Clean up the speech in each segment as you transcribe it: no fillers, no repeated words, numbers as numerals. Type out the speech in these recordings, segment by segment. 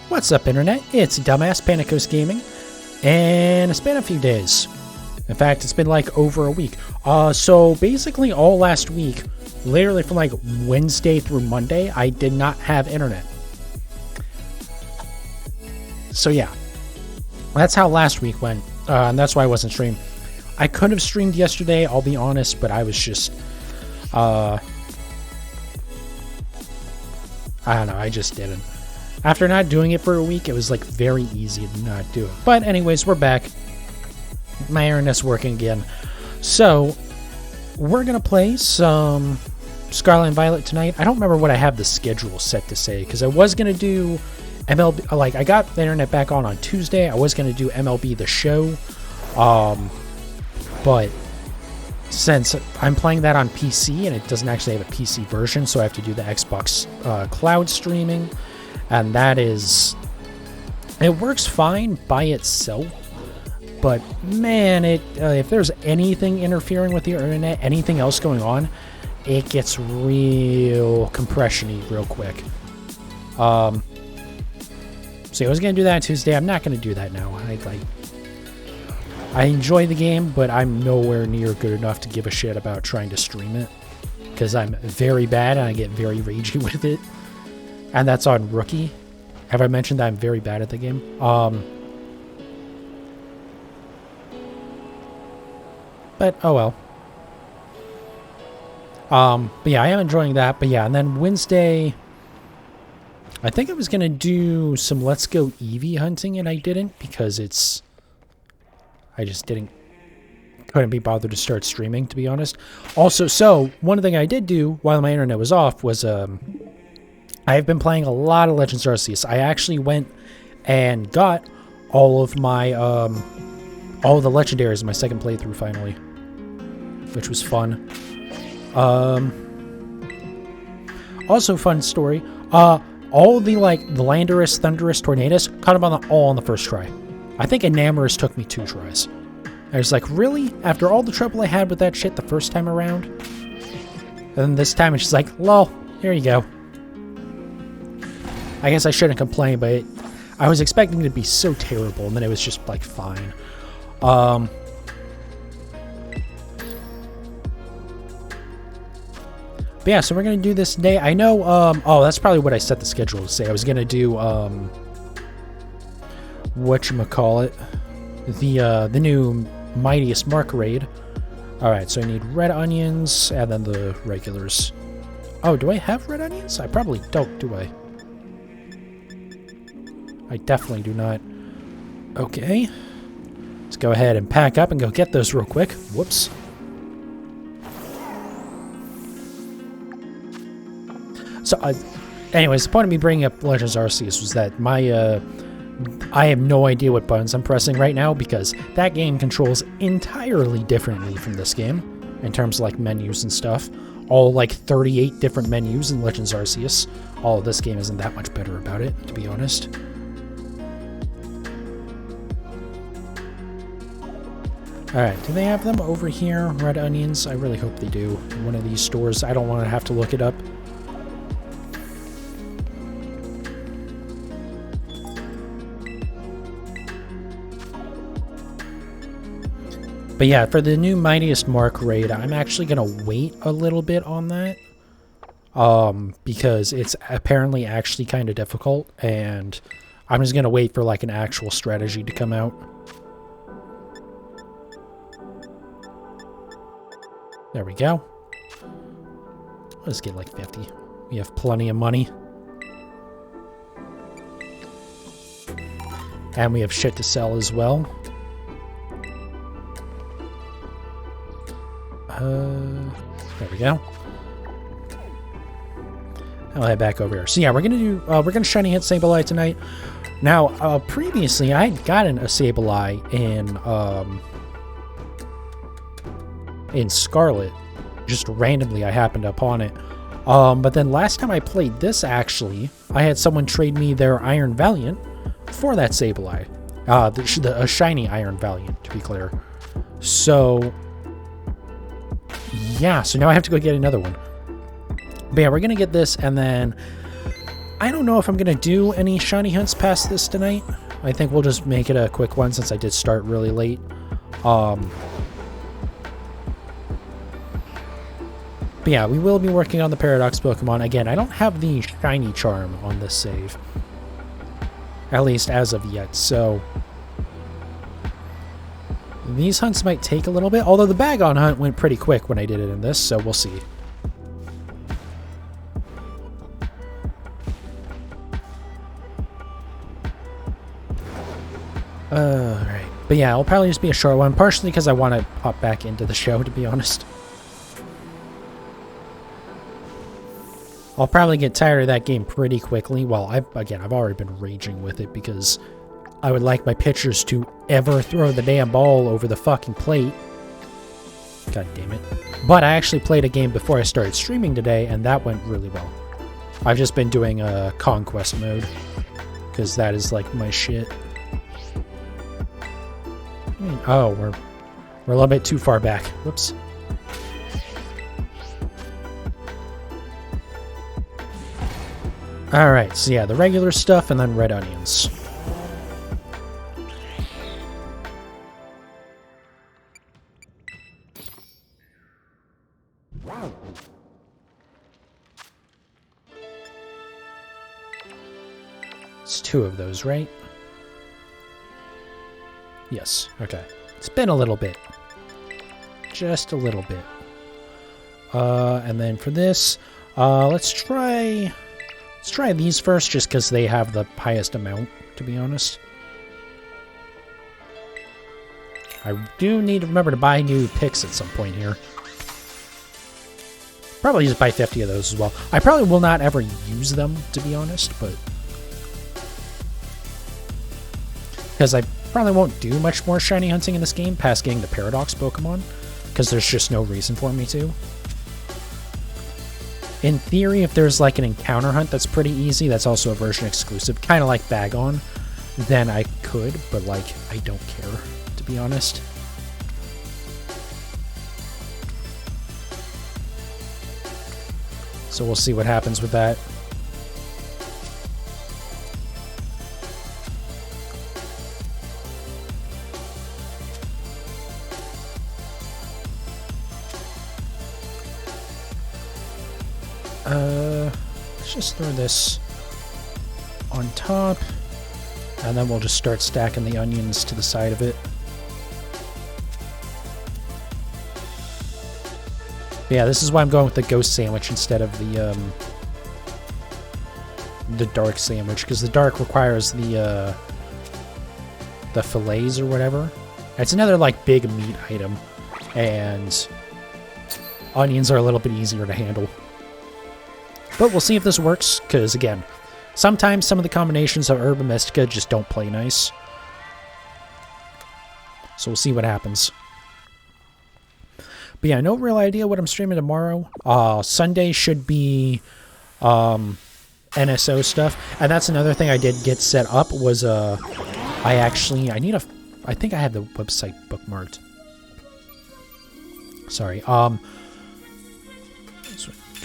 What's up, Internet? It's Dumbass Panicos Gaming, and it's been a few days. In fact, it's been like over a week. So basically all last week, literally from like Wednesday through Monday, I did not have internet. So yeah, that's how last week went, and that's why I wasn't streaming. I could have streamed yesterday, I'll be honest, but I was just, I don't know, I just didn't. After not doing it for a week, it was like very easy to not do it. But anyways, we're back. My internet's working again. So, we're going to play some Scarlet and Violet tonight. I don't remember what I have the schedule set to say, because I was going to do MLB, like I got the internet back on Tuesday. I was going to do MLB The Show. But since I'm playing that on PC and it doesn't actually have a PC version, so I have to do the Xbox cloud streaming. And that is, it works fine by itself, but man, if there's anything interfering with the internet, anything else going on, it gets real compression-y real quick. So I was going to do that on Tuesday. I'm not going to do that now. I enjoy the game, but I'm nowhere near good enough to give a shit about trying to stream it, because I'm very bad and I get very ragey with it. And that's on Rookie. Have I mentioned that I'm very bad at the game? But, oh well. But yeah, I am enjoying that. But yeah, and then Wednesday, I think I was going to do some Let's Go Eevee hunting, and I didn't, because I just couldn't be bothered to start streaming, to be honest. Also, so, one thing I did do while my internet was off was, I've been playing a lot of Legends Arceus. I actually went and got all of my, all of the legendaries in my second playthrough finally, which was fun. Also fun story, all the, like, the Landorus, Thundurus, Tornadus, caught them all on the first try. I think Enamorus took me 2 tries. I was like, really? After all the trouble I had with that shit the first time around? And then this time it's just like, lol, here you go. I guess I shouldn't complain, but I was expecting it to be so terrible, and then it was just, like, fine. But yeah, so we're going to do this today. I know, oh, that's probably what I set the schedule to say. I was going to do, whatchamacallit, the new Mightiest Mark raid. Alright, so I need red onions, and then the regulars. Oh, do I have red onions? I probably don't, do I? I definitely do not. Okay. Let's go ahead and pack up and go get those real quick. Whoops. So, anyways, the point of me bringing up Legends Arceus was that I have no idea what buttons I'm pressing right now, because that game controls entirely differently from this game in terms of, like, menus and stuff. All, like, 38 different menus in Legends Arceus. All of this game isn't that much better about it, to be honest. Alright, do they have them over here? Red onions? I really hope they do. In one of these stores. I don't want to have to look it up. But yeah, for the new Mightiest Mark raid, I'm actually going to wait a little bit on that. Because it's apparently actually kind of difficult, and I'm just going to wait for, like, an actual strategy to come out. There we go. Let's get like 50. We have plenty of money. And we have shit to sell as well. There we go. I'll head back over here. So yeah, we're gonna shiny hit Sableye tonight. Now, previously I had gotten a Sableye in Scarlet. Just randomly I happened upon it. But then last time I played this, actually, I had someone trade me their Iron Valiant for that Sableye. A shiny Iron Valiant, to be clear. So, yeah, so now I have to go get another one. But yeah, we're going to get this, and then I don't know if I'm going to do any shiny hunts past this tonight. I think we'll just make it a quick one since I did start really late. But yeah, we will be working on the Paradox Pokemon. Again, I don't have the shiny charm on this save. At least as of yet, so... these hunts might take a little bit, although the Bagon hunt went pretty quick when I did it in this, so we'll see. Alright. But yeah, it'll probably just be a short one, partially because I want to hop back into the show, to be honest. I'll probably get tired of that game pretty quickly. Well, I've already been raging with it because I would like my pitchers to ever throw the damn ball over the fucking plate. God damn it. But I actually played a game before I started streaming today, and that went really well. I've just been doing a conquest mode because that is like my shit. Oh, we're a little bit too far back. Whoops. Alright, so yeah, the regular stuff and then red onions. It's 2 of those, right? Yes, okay. It's been a little bit. Just a little bit. And then for this, let's try these first, just because they have the highest amount, to be honest. I do need to remember to buy new picks at some point here. Probably just buy 50 of those as well. I probably will not ever use them, to be honest, but... because I probably won't do much more shiny hunting in this game past getting the Paradox Pokemon, because there's just no reason for me to. In theory, if there's like an encounter hunt that's pretty easy, that's also a version exclusive, kind of like Bagon, then I could, but like, I don't care, to be honest. So we'll see what happens with that. Let's just throw this on top, and then we'll just start stacking the onions to the side of it. But yeah, this is why I'm going with the ghost sandwich instead of the dark sandwich, because the dark requires the fillets or whatever. It's another like big meat item, and onions are a little bit easier to handle. But we'll see if this works, because again, sometimes some of the combinations of Herba Mystica just don't play nice. So we'll see what happens. But yeah, no real idea what I'm streaming tomorrow. Sunday should be NSO stuff. And that's another thing I did get set up was I think I have the website bookmarked. Sorry.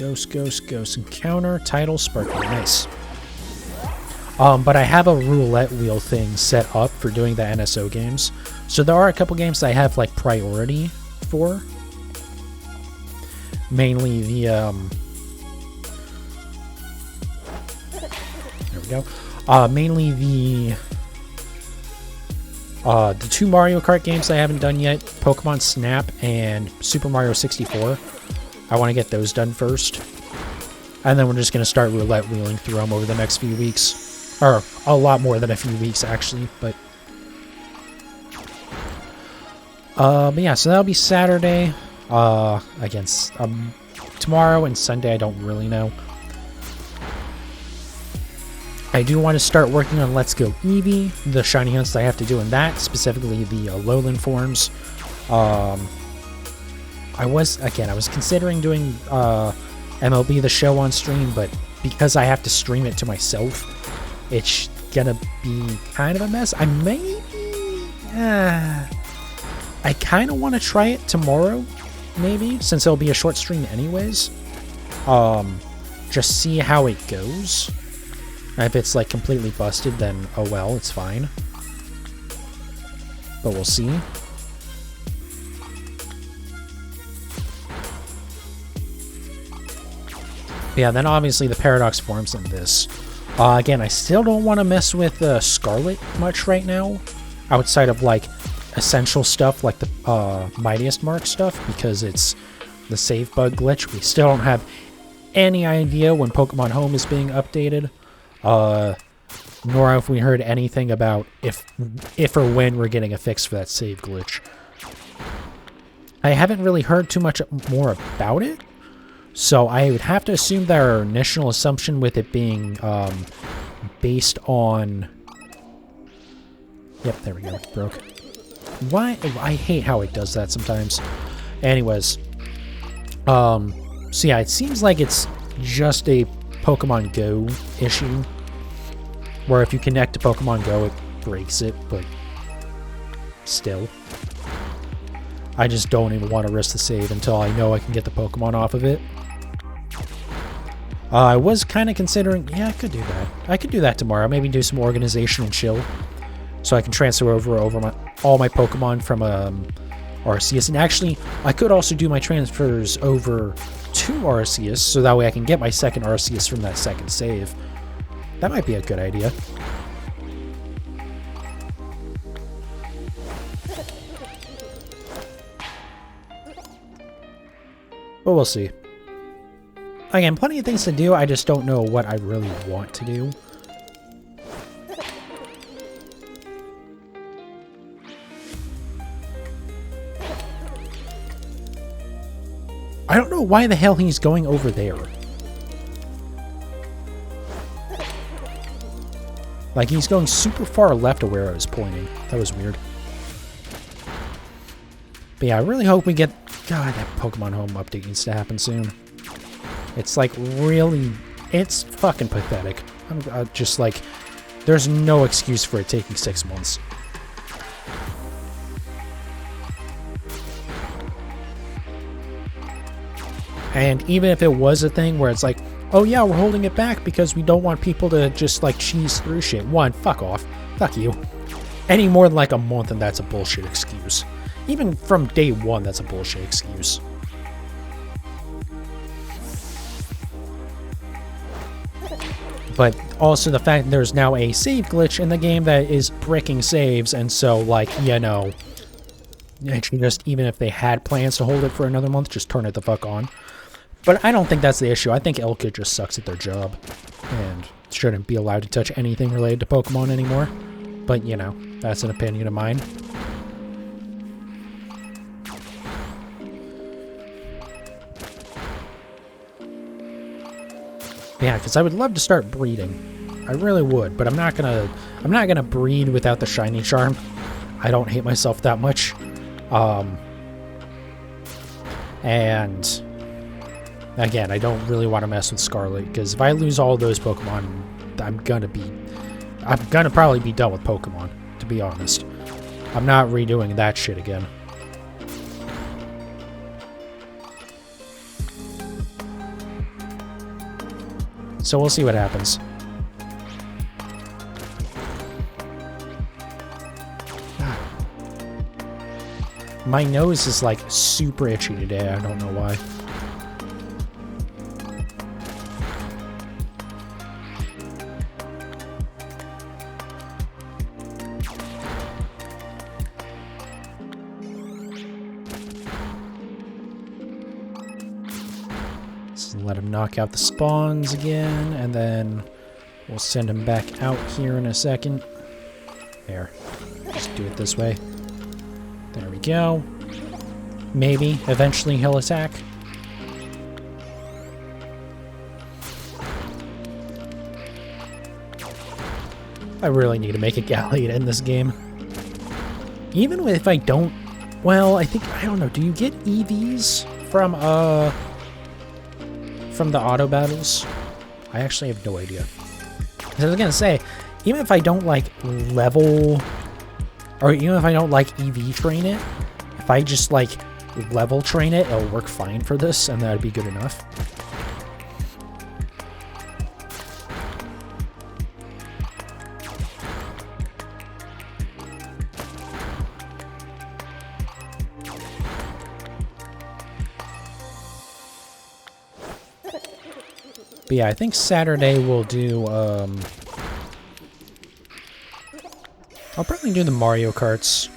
Ghost encounter, title, sparkling, nice. But I have a roulette wheel thing set up for doing the NSO games. So there are a couple games that I have like priority for. Mainly the there we go. Mainly the 2 Mario Kart games I haven't done yet, Pokemon Snap and Super Mario 64. I want to get those done first. And then we're just going to start roulette wheeling through them over the next few weeks. Or a lot more than a few weeks, actually. But yeah, so that'll be Saturday. Against tomorrow and Sunday, I don't really know. I do want to start working on Let's Go Eevee, the shiny hunts I have to do in that, specifically the lowland forms. I was considering doing MLB The Show on stream, but because I have to stream it to myself, it's gonna be kind of a mess. I kind of want to try it tomorrow, maybe, since it'll be a short stream anyways. Just see how it goes. If it's like completely busted, then oh well, it's fine. But we'll see. Yeah, then obviously the paradox forms in this. Again, I still don't want to mess with Scarlet much right now, outside of like essential stuff like the Mightiest Mark stuff, because it's the save bug glitch. We still don't have any idea when Pokemon Home is being updated, nor have we heard anything about if or when we're getting a fix for that save glitch. I haven't really heard too much more about it, so I would have to assume that our initial assumption with it being based on... Yep, there we go, it broke. Why? I hate how it does that sometimes. Anyways, so yeah, it seems like it's just a Pokemon Go issue, where if you connect to Pokemon Go, it breaks it, but still. I just don't even want to risk the save until I know I can get the Pokemon off of it. I was kind of considering, yeah, I could do that. I could do that tomorrow. Maybe do some organization and chill, so I can transfer over all my Pokemon from Arceus. And actually, I could also do my transfers over to Arceus, so that way I can get my second Arceus from that second save. That might be a good idea. But we'll see. Again, plenty of things to do, I just don't know what I really want to do. I don't know why the hell he's going over there. Like, he's going super far left of where I was pointing. That was weird. But yeah, I really hope we get... God, that Pokemon Home update needs to happen soon. It's like really... It's fucking pathetic. I'm just like... There's no excuse for it taking 6 months. And even if it was a thing where it's like, oh yeah, we're holding it back because we don't want people to just like cheese through shit. One, fuck off. Fuck you. Any more than like a month and that's a bullshit excuse. Even from day one, that's a bullshit excuse. But also the fact that there's now a save glitch in the game that is bricking saves, and so, like, you know, just even if they had plans to hold it for another month, just turn it the fuck on. But I don't think that's the issue. I think Elkid just sucks at their job and shouldn't be allowed to touch anything related to Pokemon anymore. But, you know, that's an opinion of mine. Yeah, because I would love to start breeding. I really would, but I'm not gonna breed without the shiny charm. I don't hate myself that much. And again, I don't really want to mess with Scarlet, because if I lose all those Pokemon, I'm gonna probably be done with Pokemon, to be honest. I'm not redoing that shit again. So we'll see what happens. My nose is like super itchy today. I don't know why. Let him knock out the spawns again, and then we'll send him back out here in a second. There. Just do it this way. There we go. Maybe eventually he'll attack. I really need to make a Galliot in this game. Even if I don't... Well, I don't know. Do you get EVs from the auto battles? I actually have no idea. I was gonna say, even if I don't like level, or even if I don't like EV train it, if I just like level train it, it'll work fine for this, and that'd be good enough. But yeah, I think Saturday we'll do, I'll probably do the Mario Karts.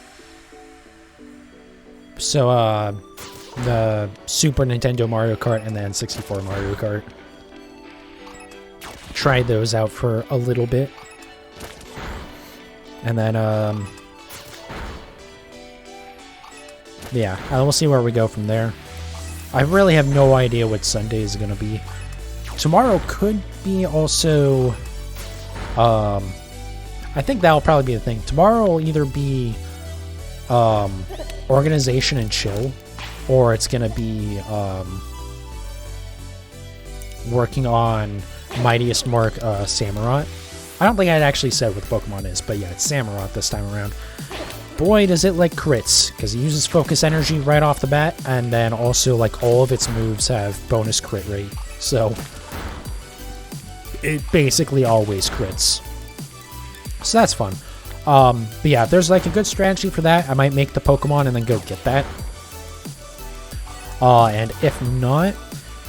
So, the Super Nintendo Mario Kart and the N64 Mario Kart. Tried those out for a little bit. And then, yeah, we'll see where we go from there. I really have no idea what Sunday is going to be. Tomorrow could be also, I think that'll probably be the thing. Tomorrow will either be, Organization and Chill, or it's going to be, working on Mightiest Mark, Samurott. I don't think I'd actually said what the Pokemon is, but yeah, it's Samurott this time around. Boy, does it like crits, because it uses focus energy right off the bat, and then also like all of its moves have bonus crit rate, so it basically always crits. So that's fun. But yeah, if there's like a good strategy for that, I might make the Pokemon and then go get that. And if not,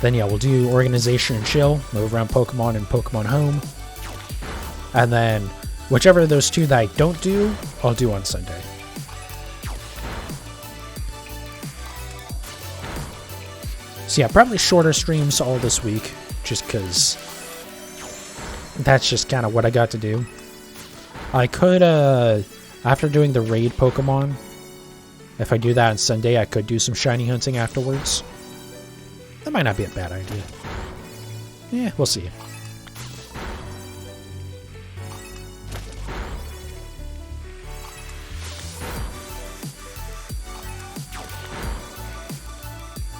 then yeah, we'll do Organization and Chill, move around Pokemon and Pokemon Home. And then whichever of those two that I don't do, I'll do on Sunday. So yeah, probably shorter streams all this week, just because that's just kind of what I got to do. I could, after doing the raid Pokemon, if I do that on Sunday, I could do some shiny hunting afterwards. That might not be a bad idea. Yeah, we'll see.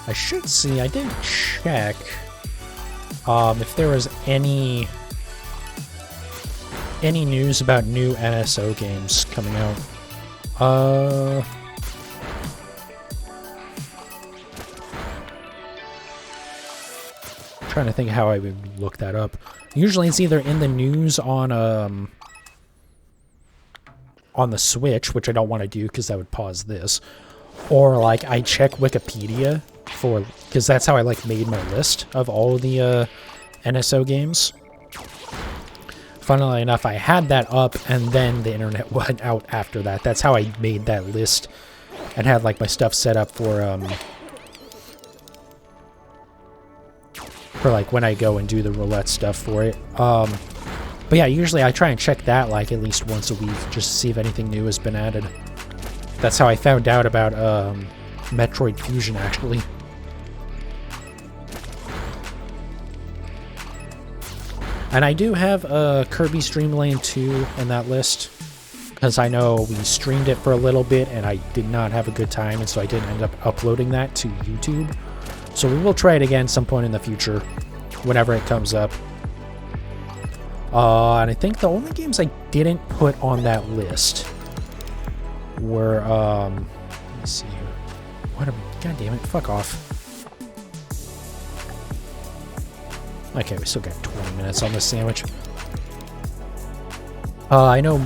I should see, I didn't check if there was any news about new NSO games coming out. Trying to think how I would look that up. Usually it's either in the news on the Switch, which I don't want to do because that would pause this, or like I check Wikipedia for, because that's how I like made my list of all the NSO games. Funnily enough, I had that up and then the internet went out after that. That's how I made that list and had like my stuff set up for like when I go and do the roulette stuff for it. But yeah, usually I try and check that like at least once a week just to see if anything new has been added. That's how I found out about Metroid Fusion, actually. And I do have Kirby's Dream Land 2 in that list, because I know we streamed it for a little bit and I did not have a good time, and so I didn't end up uploading that to YouTube. So we will try it again some point in the future, whenever it comes up. And I think the only games I didn't put on that list were, let's see here. God damn it, fuck off. Okay, we still got 20 minutes on this sandwich. I know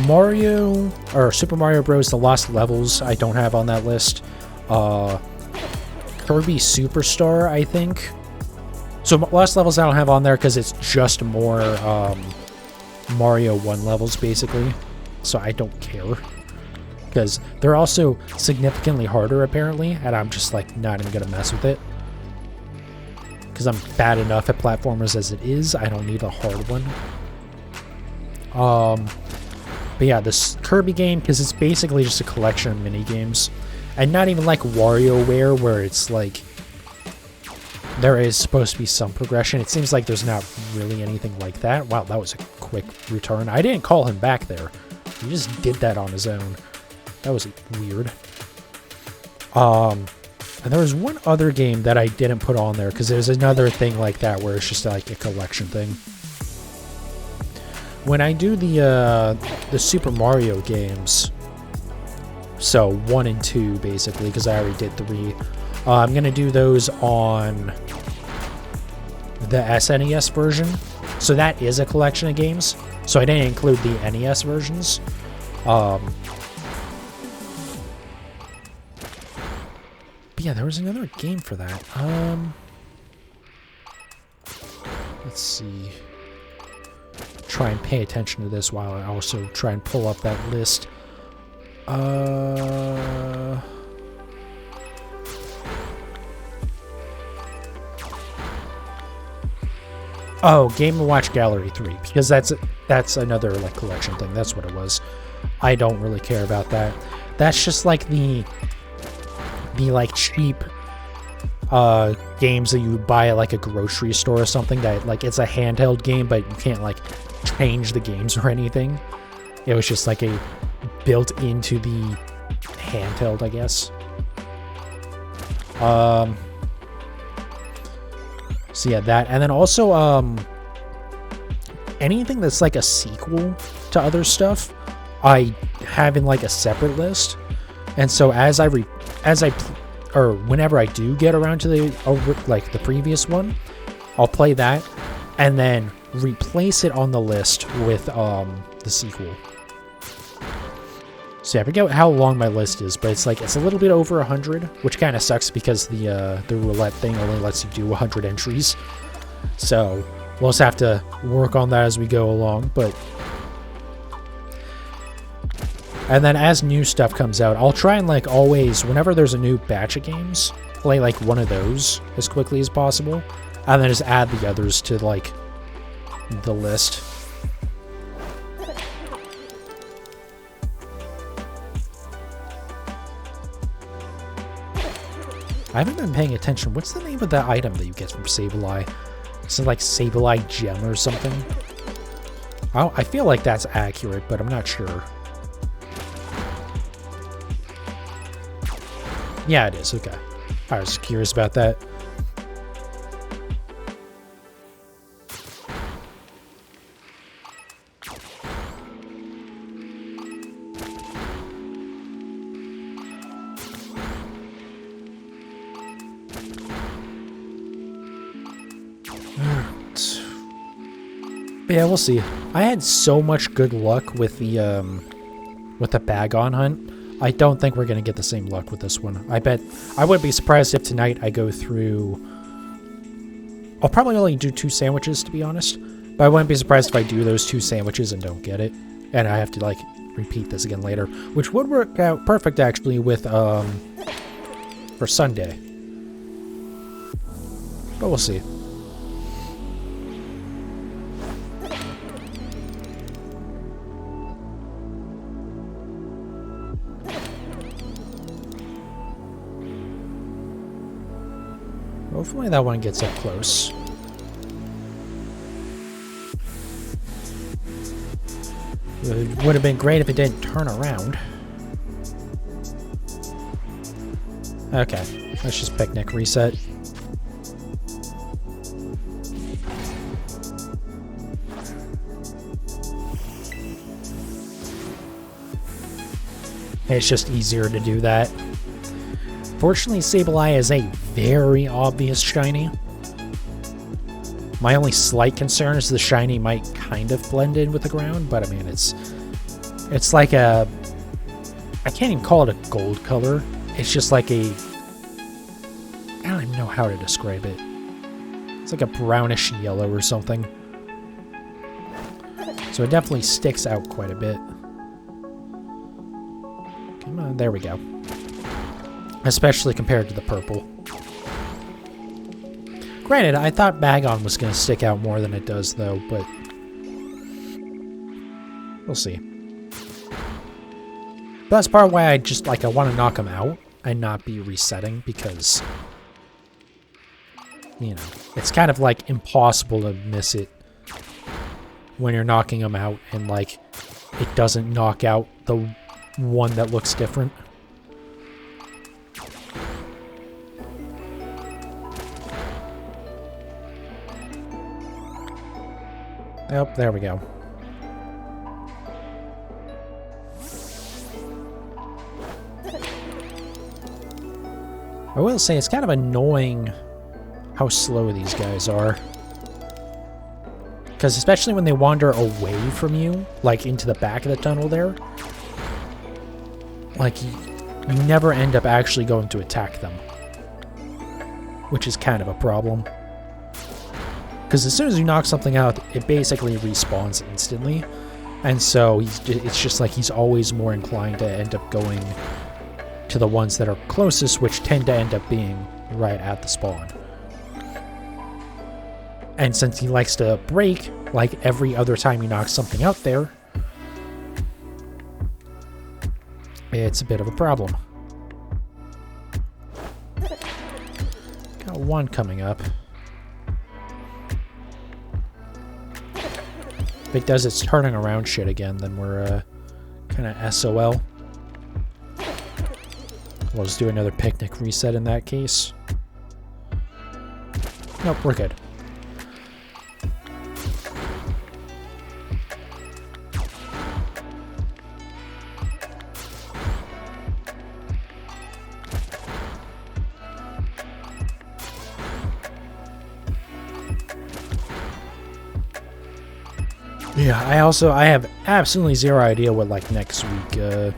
Mario, or Super Mario Bros. The Lost Levels I don't have on that list. Kirby Superstar, I think. So Lost Levels I don't have on there because it's just more Mario 1 levels, basically. So I don't care. Because they're also significantly harder, apparently, and I'm just, like, not even gonna mess with it. Because I'm bad enough at platformers as it is. I don't need a hard one. But yeah, this Kirby game, because it's basically just a collection of mini-games. And not even like WarioWare, where it's like there is supposed to be some progression. It seems like there's not really anything like that. Wow, that was a quick return. I didn't call him back there. He just did that on his own. That was weird. And there was one other game that I didn't put on there, because there's another thing like that where it's just like a collection thing. When I do the Super Mario games, so 1 and 2 basically, because I already did 3, I'm going to do those on the SNES version. So that is a collection of games. So I didn't include the NES versions. But yeah, there was another game for that. Let's see. Try and pay attention to this while I also try and pull up that list. Oh, Game & Watch Gallery 3, because that's another like collection thing. That's what it was. I don't really care about that. That's just like the like cheap games that you would buy at like a grocery store or something, that like it's a handheld game, but you can't like change the games or anything. It was just like a built into the handheld, I guess. So yeah, that, and then also anything that's like a sequel to other stuff, I have in like a separate list. And so whenever I do get around to the previous one, I'll play that and then replace it on the list with the sequel. So yeah, I forget how long my list is, but it's a little bit over 100, which kind of sucks because the roulette thing only lets you do 100 entries. So we'll just have to work on that as we go along. And then as new stuff comes out, I'll try and like always, whenever there's a new batch of games, play like one of those as quickly as possible, and then just add the others to like the list. I haven't been paying attention. What's the name of that item that you get from Sableye? Is it like Sableye Gem or something? I feel like that's accurate, but I'm not sure. Yeah, it is. Okay. I was curious about that. But yeah, we'll see. I had so much good luck with the bag-on hunt. I don't think we're going to get the same luck with this one. I wouldn't be surprised if tonight I go through... I'll probably only do 2 sandwiches, to be honest. But I wouldn't be surprised if I do those 2 sandwiches and don't get it. And I have to, like, repeat this again later. Which would work out perfect, actually, with, for Sunday. But we'll see. Hopefully that one gets up close. It would have been great if it didn't turn around. Okay, let's just picnic reset. It's just easier to do that. Fortunately, Sableye is a very obvious shiny. My only slight concern is the shiny might kind of blend in with the ground, but I mean, it's like a... I can't even call it a gold color. It's just like a... I don't even know how to describe it. It's like a brownish yellow or something. So it definitely sticks out quite a bit. Come on, there we go. Especially compared to the purple. Granted, I thought Bag-On was going to stick out more than it does, though, but... we'll see. But that's part of why I just, like, I want to knock him out and not be resetting, because... you know, it's kind of, like, impossible to miss it when you're knocking him out and, like, it doesn't knock out the one that looks different. Oh, there we go. I will say it's kind of annoying how slow these guys are. Because especially when they wander away from you, like into the back of the tunnel there, like you never end up actually going to attack them. Which is kind of a problem. Because as soon as you knock something out, it basically respawns instantly. And so it's just like he's always more inclined to end up going to the ones that are closest, which tend to end up being right at the spawn. And since he likes to break, like every other time he knocks something out there, it's a bit of a problem. Got one coming up. If it does its turning around shit again, then we're kind of SOL. We'll just do another picnic reset in that case. Nope, we're good. Yeah, I have absolutely zero idea what, like, next week, the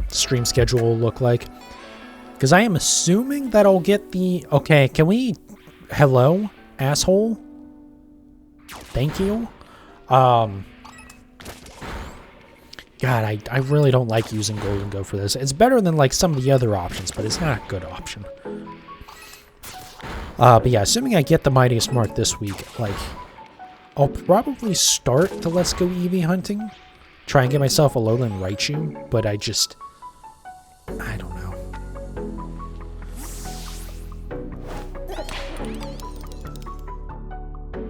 stream schedule will look like. Because I am assuming that I'll get the... Okay, can we... Hello, asshole? Thank you. God, I really don't like using Golden Go for this. It's better than, like, some of the other options, but it's not a good option. But yeah, assuming I get the Mightiest Mark this week, like... I'll probably start the Let's Go Eevee hunting. Try and get myself a Lowland Raichu, but I don't know.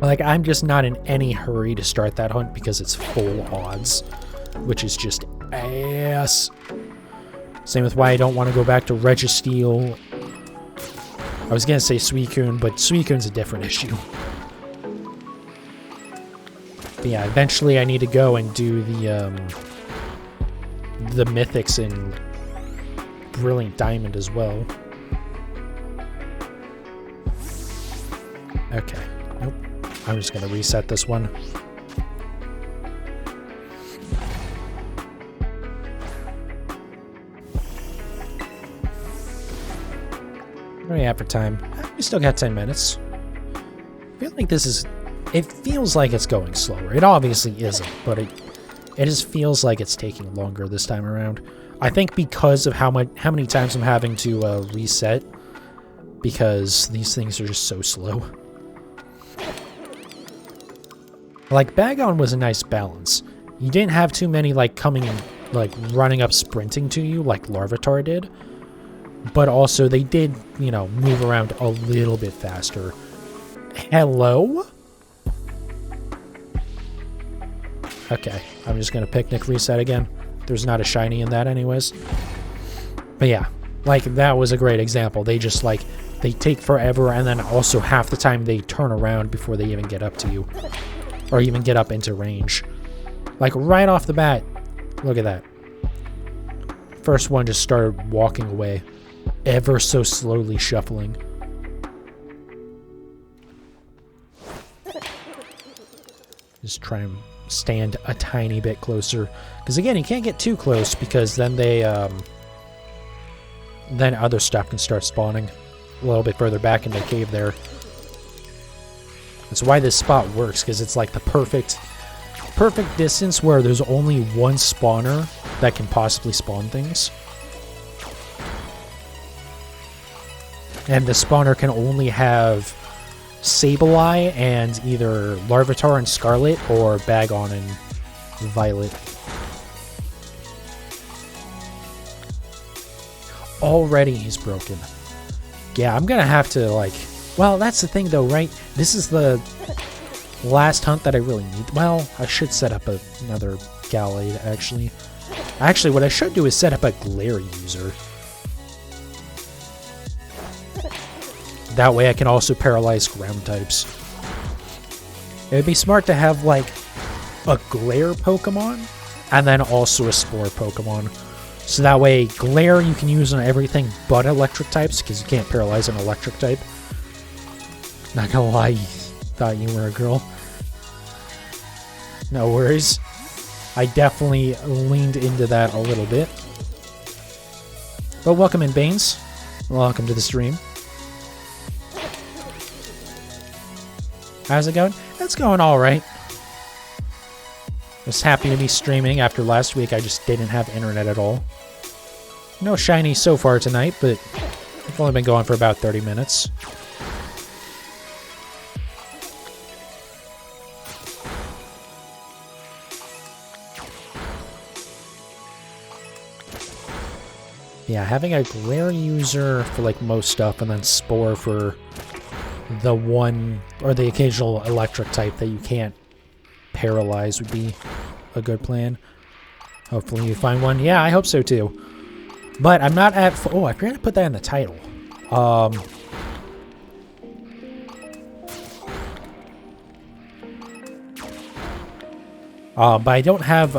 Like, I'm just not in any hurry to start that hunt because it's full odds, which is just ass. Same with why I don't want to go back to Registeel. I was going to say Suicune, but Suicune's a different issue. But yeah, eventually I need to go and do the Mythics in Brilliant Diamond as well. Okay. Nope. I'm just going to reset this one. What do we have for time? We still got 10 minutes. I feel like this is... It feels like it's going slower. It obviously isn't, but it just feels like it's taking longer this time around. I think because of how many times I'm having to reset, because these things are just so slow. Like, Bagon was a nice balance. You didn't have too many, like, coming, like, running up sprinting to you, like Larvitar did. But also, they did, you know, move around a little bit faster. Hello? Okay, I'm just going to picnic reset again. There's not a shiny in that anyways. But yeah, like, that was a great example. They just, like, they take forever, and then also half the time they turn around before they even get up to you. Or even get up into range. Like, right off the bat, look at that. First one just started walking away. Ever so slowly shuffling. Just try and stand a tiny bit closer. Because again, you can't get too close because then they, then other stuff can start spawning a little bit further back in the cave there. That's why this spot works, because it's like the perfect distance where there's only one spawner that can possibly spawn things. And the spawner can only have Sableye and either Larvitar and Scarlet or Bagon and Violet. Already he's broken. Yeah, I'm gonna have to, like... Well, that's the thing though, right? This is the last hunt that I really need. Well, I should set up another Gallade, actually. Actually, what I should do is set up a Glare user. That way I can also paralyze ground types. It'd be smart to have, like, a Glare Pokemon, and then also a Spore Pokemon. So that way, Glare you can use on everything but electric types, because you can't paralyze an electric type. Not gonna lie, you thought you were a girl. No worries. I definitely leaned into that a little bit. But welcome in, Baines. Welcome to the stream. How's it going? It's going alright. Just happy to be streaming after last week I just didn't have internet at all. No shiny so far tonight, but I've only been going for about 30 minutes. Yeah, having a Glare user for like most stuff and then Spore for the one or the occasional electric type that you can't paralyze would be a good plan. Hopefully you find one. Yeah, I hope so too. But I'm not at... Oh, I forgot to put that in the title. But I don't have...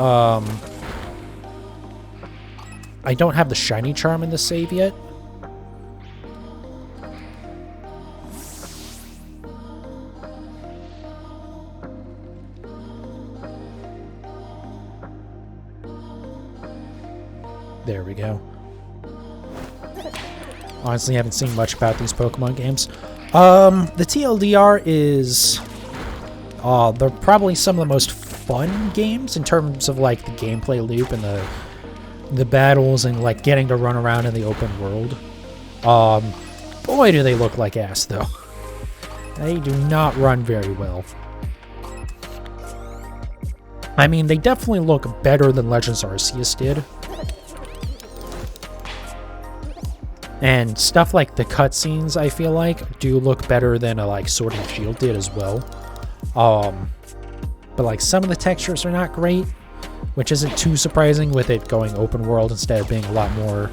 I don't have the shiny charm in the save yet. There we go. Honestly, I haven't seen much about these Pokemon games. The TLDR is... they're probably some of the most fun games in terms of, like, the gameplay loop and the battles and, like, getting to run around in the open world. Boy, do they look like ass, though. They do not run very well. I mean, they definitely look better than Legends Arceus did. And stuff like the cutscenes, I feel like, do look better than like Sword and Shield did as well. But like some of the textures are not great, which isn't too surprising with it going open world instead of being a lot more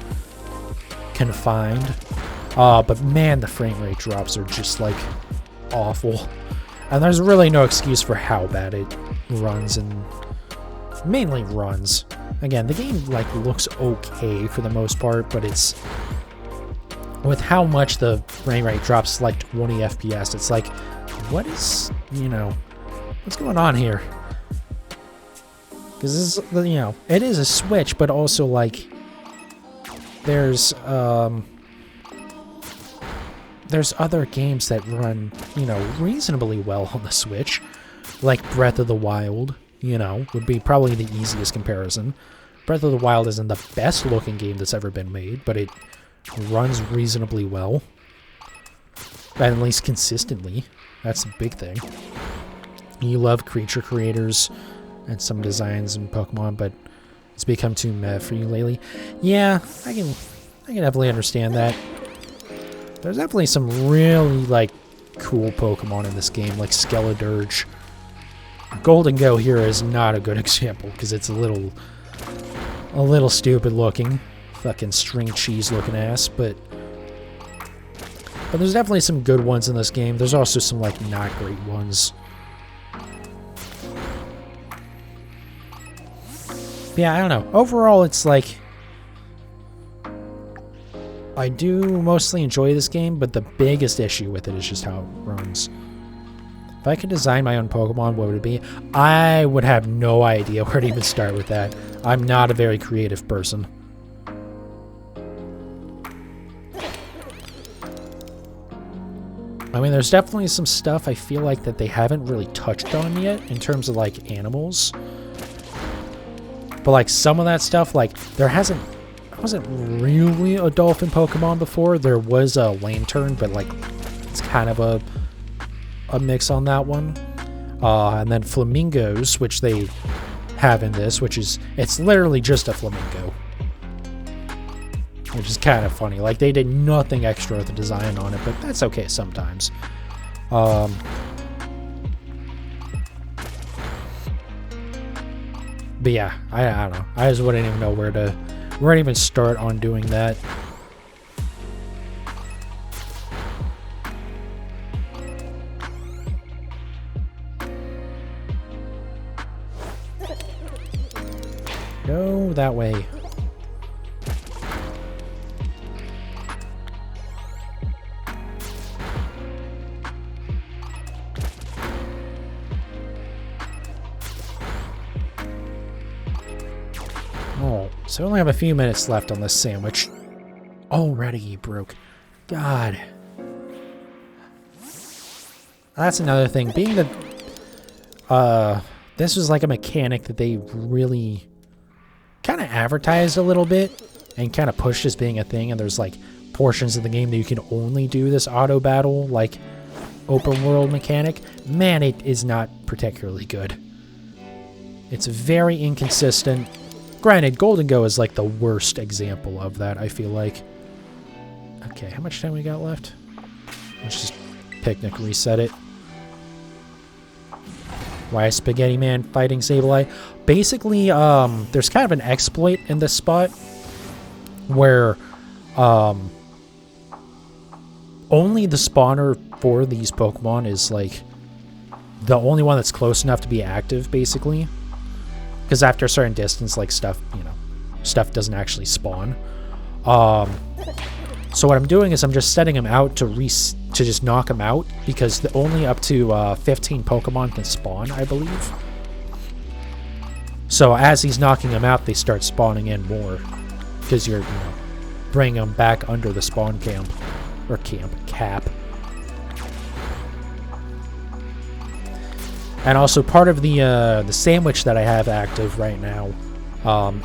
confined. But man, the frame rate drops are just like awful. And there's really no excuse for how bad it runs and mainly runs. Again, the game like looks okay for the most part, but it's... with how much the frame rate drops like 20 FPS, it's like, what is, you know, what's going on here? Because this is, you know, it is a Switch, but also like, there's other games that run, you know, reasonably well on the Switch, like Breath of the Wild, you know, would be probably the easiest comparison. Breath of the Wild isn't the best looking game that's ever been made, but it runs reasonably well, at least consistently. That's the big thing. You love creature creators and some designs in Pokemon, but it's become too meh for you lately. Yeah, I can definitely understand that. There's definitely some really like cool Pokemon in this game, like Skeledirge. Golden Go here is not a good example because it's a little stupid looking. Fucking string cheese looking ass, but there's definitely some good ones in this game. There's also some like not great ones. Yeah, I don't know. Overall, it's like I do mostly enjoy this game, but the biggest issue with it is just how it runs. If I could design my own Pokemon, what would it be? I would have no idea where to even start with that. I'm not a very creative person. I mean, there's definitely some stuff I feel like that they haven't really touched on yet in terms of, like, animals. But, like, some of that stuff, like, there wasn't really a dolphin Pokemon before. There was a lantern, but, like, it's kind of a mix on that one. And then flamingos, which they have in this, it's literally just a flamingo. Which is kind of funny. Like, they did nothing extra with the design on it, but that's okay sometimes. But yeah, I don't know. I just wouldn't even know where to even start on doing that. Go that way. Oh, so I only have a few minutes left on this sandwich. Already broke. God. That's another thing. Being that this was like a mechanic that they really kind of advertised a little bit and kind of pushed as being a thing, and there's like portions of the game that you can only do this auto battle, like open world mechanic. Man, it is not particularly good. It's very inconsistent. Granted, Golden Go is like the worst example of that, I feel like. Okay, how much time we got left? Let's just picnic reset it. Why is Spaghetti Man fighting Sableye? Basically, there's kind of an exploit in this spot where only the spawner for these Pokemon is like the only one that's close enough to be active, basically. Because after a certain distance, like stuff, you know, stuff doesn't actually spawn. So what I'm doing is I'm just setting him out to just knock him out, because only up to 15 Pokemon can spawn, I believe. So as he's knocking them out, they start spawning in more, because you're, you know, bringing them back under the spawn camp, or cap. And also part of the sandwich that I have active right now,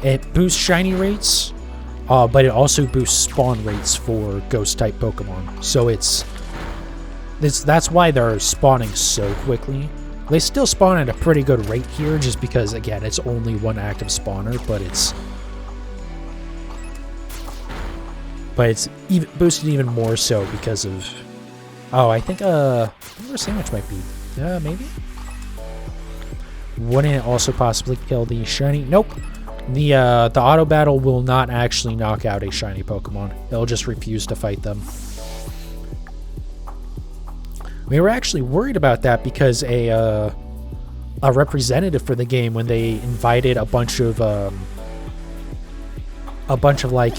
it boosts shiny rates, but it also boosts spawn rates for ghost type Pokemon. So that's why they're spawning so quickly. They still spawn at a pretty good rate here, just because, again, it's only one active spawner, but it's even boosted even more so because of... Oh, I think the sandwich might be... maybe? Wouldn't it also possibly kill the shiny? Nope. The auto battle will not actually knock out a shiny Pokemon. It'll just refuse to fight them. We were actually worried about that because a representative for the game, when they invited a bunch of like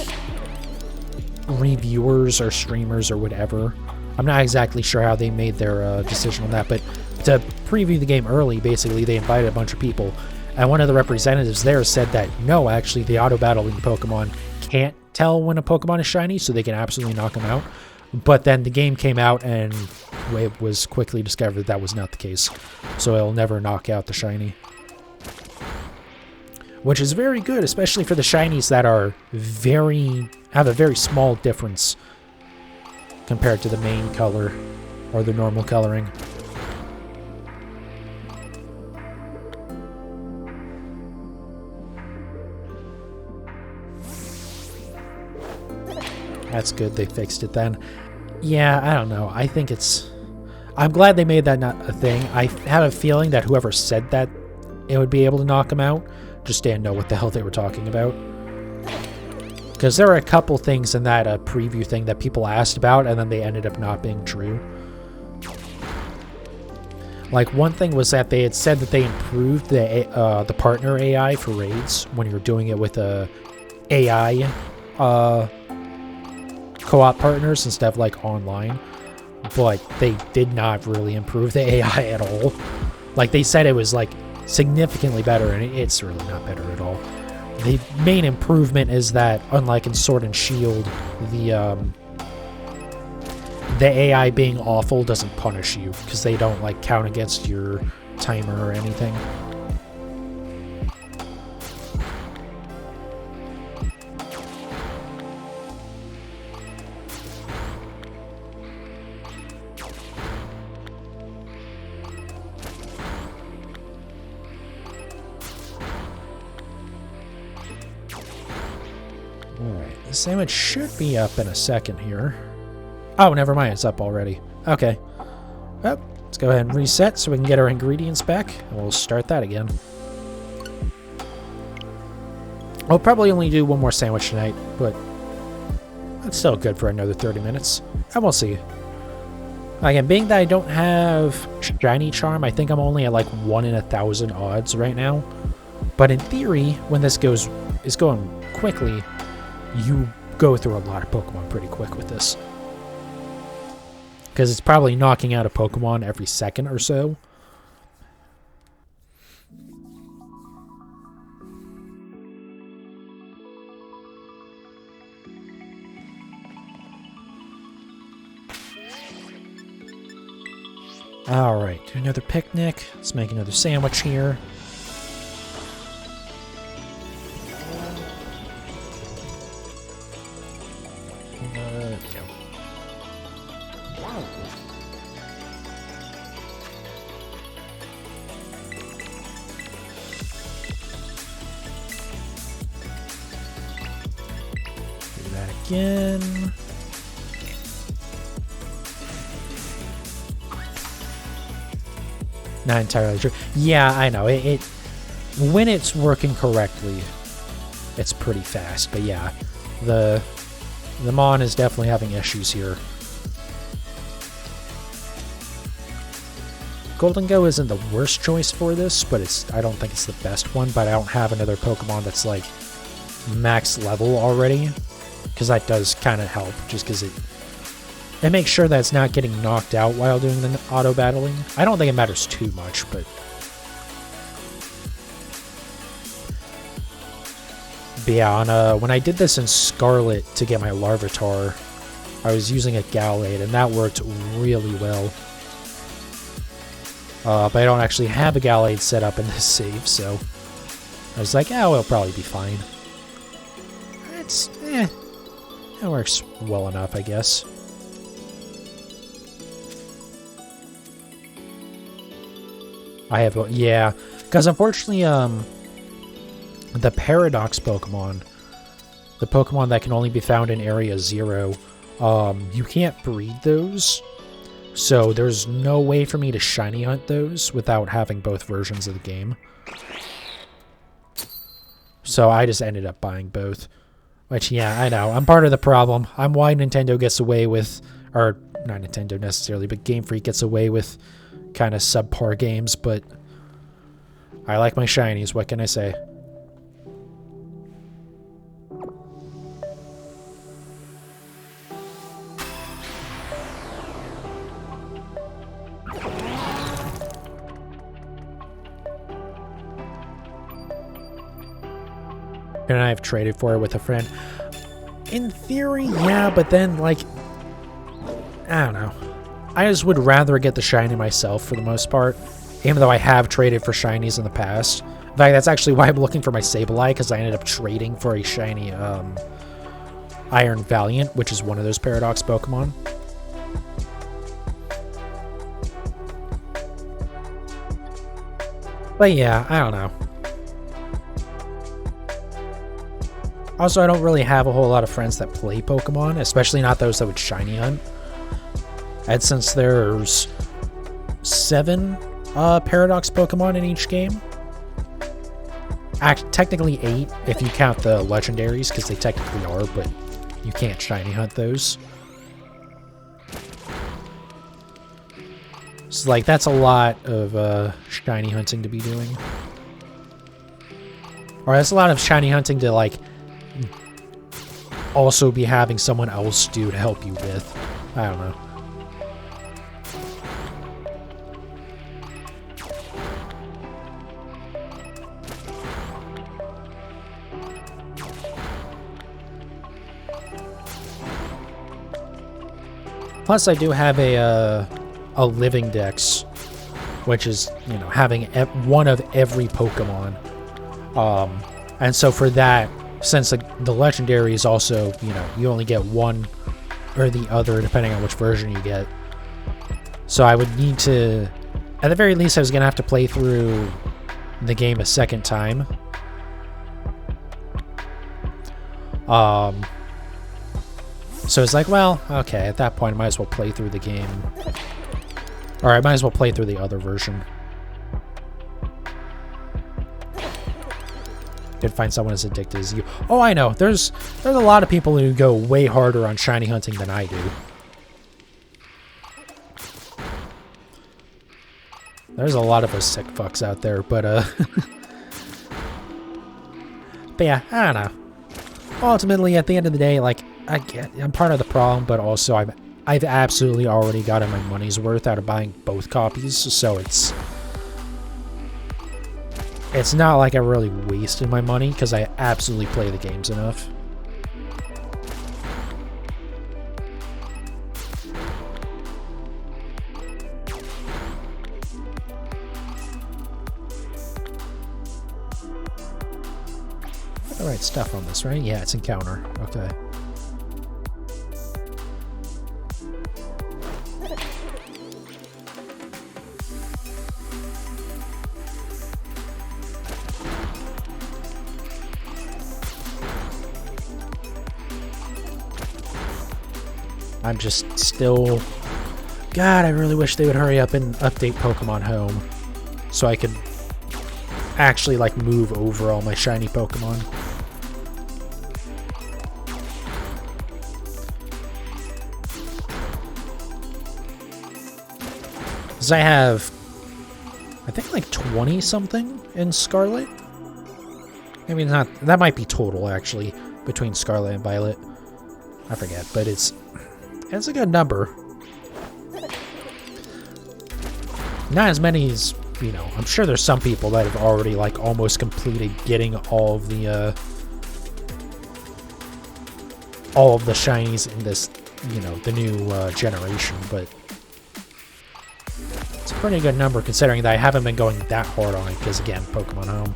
reviewers or streamers or whatever. I'm not exactly sure how they made their decision on that, but to preview the game early, basically they invited a bunch of people, and one of the representatives there said that no, actually the auto battling Pokemon can't tell when a Pokemon is shiny, so they can absolutely knock them out. But then the game came out and it was quickly discovered that was not the case, so it'll never knock out the shiny. Which is very good, especially for the shinies that are have a very small difference compared to the main color or the normal coloring. That's good, they fixed it then. Yeah, I don't know. I think I'm glad they made that not a thing. I have a feeling that whoever said that it would be able to knock them out just didn't know what the hell they were talking about. Because there were a couple things in that preview thing that people asked about, and then they ended up not being true. Like, one thing was that they had said that they improved the partner AI for raids when you're doing it with a AI co-op partners instead of like online, but they did not really improve the AI at all. Like, they said it was like significantly better, and it's really not better at all. The main improvement is that, unlike in Sword and Shield, the AI being awful doesn't punish you, because they don't like count against your timer or anything. Alright, the sandwich should be up in a second here. Oh, never mind, it's up already. Okay. Well, let's go ahead and reset so we can get our ingredients back, and we'll start that again. I'll probably only do one more sandwich tonight, but that's still good for another 30 minutes. And we'll see. Again, being that I don't have Shiny Charm, I think I'm only at like 1 in 1,000 odds right now. But in theory, when this is going quickly, you go through a lot of Pokemon pretty quick with this. Because it's probably knocking out a Pokemon every second or so. Alright, do another picnic. Let's make another sandwich here. Do that again. Not entirely true. Yeah, I know. It when it's working correctly, it's pretty fast. But yeah, the Mon is definitely having issues here. Golden Go isn't the worst choice for this, but I don't think it's the best one. But I don't have another Pokemon that's like max level already, because that does kind of help, just because it makes sure that it's not getting knocked out while doing the auto battling. I don't think it matters too much, but yeah, when I did this in Scarlet to get my Larvitar, I was using a Gallade, and that worked really well. But I don't actually have a Gallade set up in this save, so I was like, oh, it'll probably be fine. It works well enough, I guess. I have, yeah, because unfortunately, the Paradox Pokemon, the Pokemon that can only be found in Area 0, you can't breed those, so there's no way for me to shiny hunt those without having both versions of the game. So I just ended up buying both, which, yeah, I know, I'm part of the problem. I'm why Nintendo gets away with, or not Nintendo necessarily, but Game Freak gets away with kind of subpar games, but I like my shinies, what can I say? And I've traded for it with a friend. In theory, yeah, but then, like, I don't know. I just would rather get the shiny myself for the most part, even though I have traded for shinies in the past. In fact, that's actually why I'm looking for my Sableye, because I ended up trading for a shiny Iron Valiant, which is one of those Paradox Pokemon. But yeah, I don't know. Also, I don't really have a whole lot of friends that play Pokemon, especially not those that would shiny hunt. And since there's 7 Paradox Pokemon in each game, technically 8 if you count the legendaries, because they technically are, but you can't shiny hunt those. So, like, that's a lot of shiny hunting to be doing. Or that's a lot of shiny hunting to, like, also be having someone else do to help you with. I don't know. Plus, I do have a living dex, which is, you know, having one of every Pokemon. And so for that, since the legendary is also, you know, you only get one or the other depending on which version you get. So I would need to, at the very least, I was going to have to play through the game a second time. So it's like, well, okay, at that point I might as well play through the game. Or I might as well play through the other version. Could find someone as addicted as you. Oh, I know. There's a lot of people who go way harder on shiny hunting than I do. There's a lot of us sick fucks out there, but but yeah, I don't know. Ultimately, at the end of the day, like, I'm part of the problem, but also I've absolutely already gotten my money's worth out of buying both copies, so it's not like I really wasted my money, because I absolutely play the games enough. the right stuff on this, right? Yeah, it's encounter. Okay. I'm just still... God, I really wish they would hurry up and update Pokemon Home so I could actually, like, move over all my shiny Pokemon. Because I have, I think, like 20-something in Scarlet. I mean, not... That might be total, actually, between Scarlet and Violet. I forget, but it's a good number. Not as many as, you know, I'm sure there's some people that have already, like, almost completed getting all of the shinies in this, you know, the new generation, but it's a pretty good number considering that I haven't been going that hard on it because, again, Pokemon Home.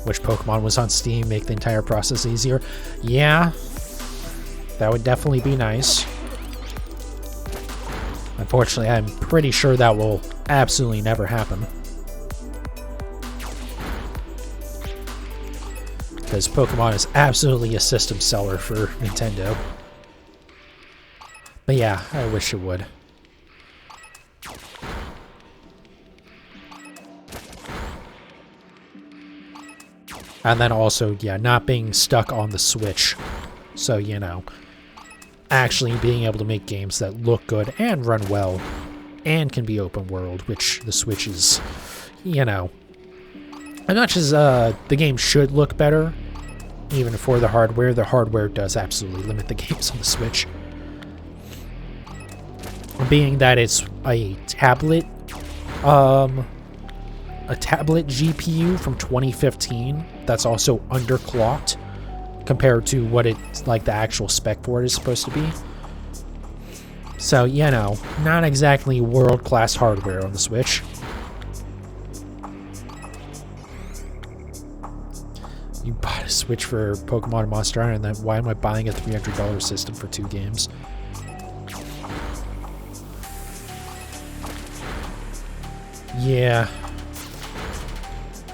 Which Pokemon was on Steam, make the entire process easier. Yeah, that would definitely be nice. Unfortunately, I'm pretty sure that will absolutely never happen. Because Pokemon is absolutely a system seller for Nintendo. But yeah, I wish it would. And then also, yeah, not being stuck on the Switch. So, you know, actually being able to make games that look good and run well and can be open world, which the Switch is, you know, as much as the game should look better, even for the hardware does absolutely limit the games on the Switch. Being that it's a tablet GPU from 2015 that's also underclocked compared to what it's like the actual spec for it is supposed to be. So, you know, not exactly world-class hardware on the Switch. You bought a Switch for Pokemon and Monster Hunter, and then why am I buying a $300 system for 2 games? Yeah.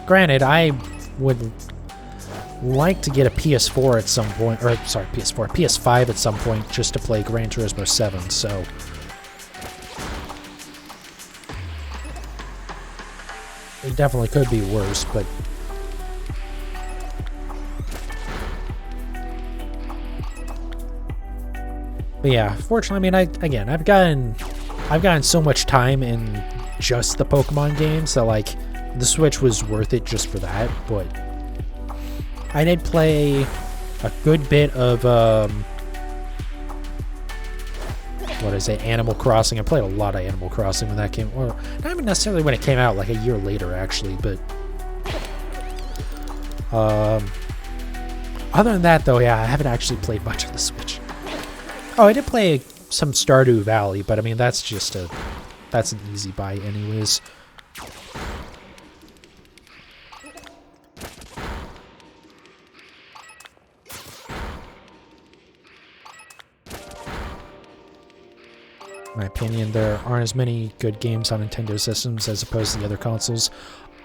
Granted, I would like to get a PS4 at some point, or sorry, PS5 at some point, just to play Gran Turismo 7, so... It definitely could be worse, but... But yeah, fortunately, I mean, I've gotten so much time in just the Pokemon games that, like, the Switch was worth it just for that, but I did play a good bit of, what is it, Animal Crossing. I played a lot of Animal Crossing when that came, or not even necessarily when it came out, like a year later, actually, but, other than that, though, yeah, I haven't actually played much of the Switch. Oh, I did play some Stardew Valley, but I mean, that's just that's an easy buy anyways. In my opinion, there aren't as many good games on Nintendo systems as opposed to the other consoles.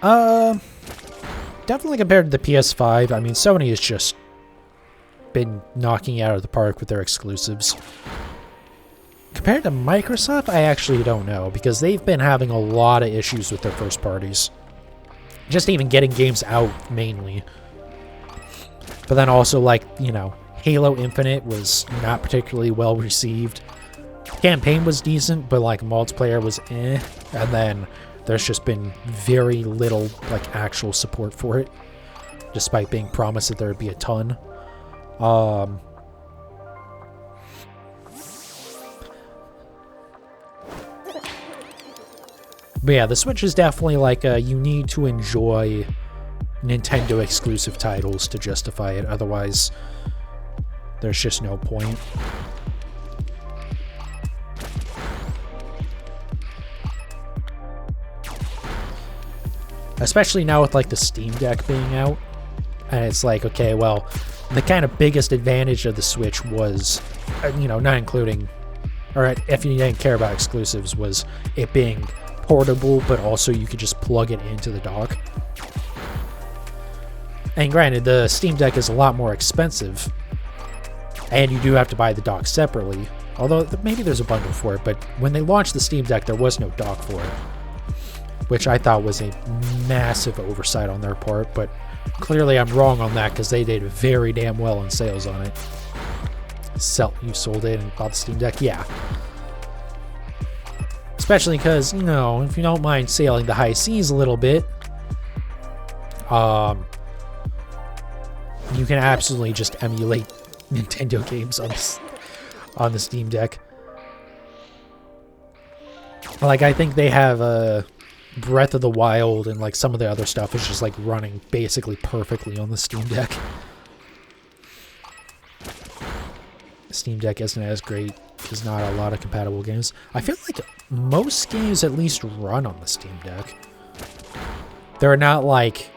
Definitely compared to the PS5, I mean, Sony has just been knocking it out of the park with their exclusives. Compared to Microsoft, I actually don't know, because they've been having a lot of issues with their first parties. Just even getting games out, mainly. But then also, like, you know, Halo Infinite was not particularly well received. Campaign was decent, but, like, multiplayer was eh. And then there's just been very little, like, actual support for it, despite being promised that there would be a ton. But yeah, the Switch is definitely like you need to enjoy Nintendo exclusive titles to justify it, otherwise there's just no point. Especially now with like the Steam Deck being out. And it's like, okay, well, the kind of biggest advantage of the Switch was, you know, not including, or if you didn't care about exclusives, was it being portable, but also you could just plug it into the dock. And granted, the Steam Deck is a lot more expensive, and you do have to buy the dock separately, although maybe there's a bundle for it, but when they launched the Steam Deck, there was no dock for it, which I thought was a massive oversight on their part, but clearly I'm wrong on that because they did very damn well in sales on it. You sold it and bought the Steam Deck? Yeah. Especially because, you know, if you don't mind sailing the high seas a little bit, you can absolutely just emulate Nintendo games on the Steam Deck. Like, I think they have Breath of the Wild and like some of the other stuff is just like running basically perfectly on the Steam Deck. The Steam Deck isn't as great. There's not a lot of compatible games. I feel like most games at least run on the Steam Deck. They're not like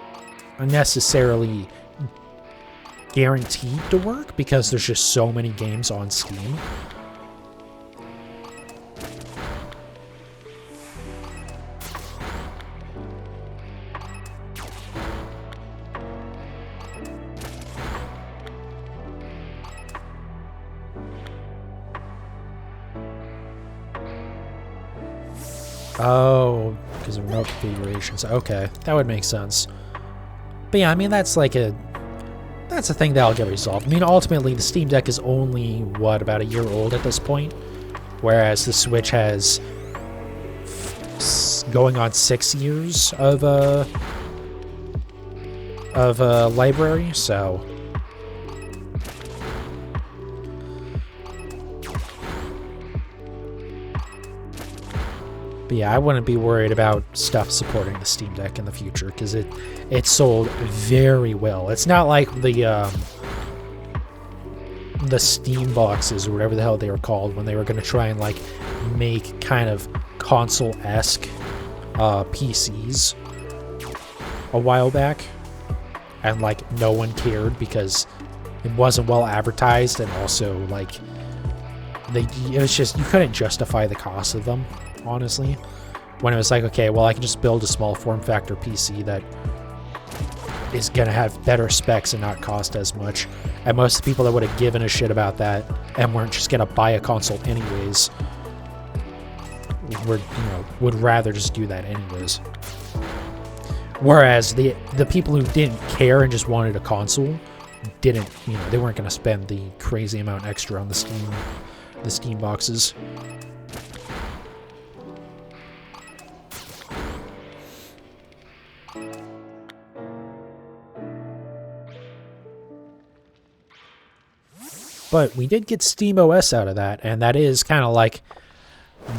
necessarily guaranteed to work because there's just so many games on Steam. Oh, because of remote configurations. Okay, that would make sense. But yeah, I mean, that's a thing that'll get resolved. I mean, ultimately, the Steam Deck is only, what, about a year old at this point? Whereas the Switch has going on 6 years of library, so... But yeah, I wouldn't be worried about stuff supporting the Steam Deck in the future, because it sold very well. It's not like the Steam boxes, or whatever the hell they were called, when they were going to try and like make kind of console-esque PCs a while back, and like no one cared because it wasn't well advertised, and also like it was just, you couldn't justify the cost of them, honestly, when it was like, okay, well, I can just build a small form factor PC that is gonna have better specs and not cost as much. And most of the people that would have given a shit about that and weren't just gonna buy a console anyways would rather just do that anyways. Whereas the people who didn't care and just wanted a console didn't, they weren't gonna spend the crazy amount extra on the Steam boxes. But we did get SteamOS out of that, and that is kind of like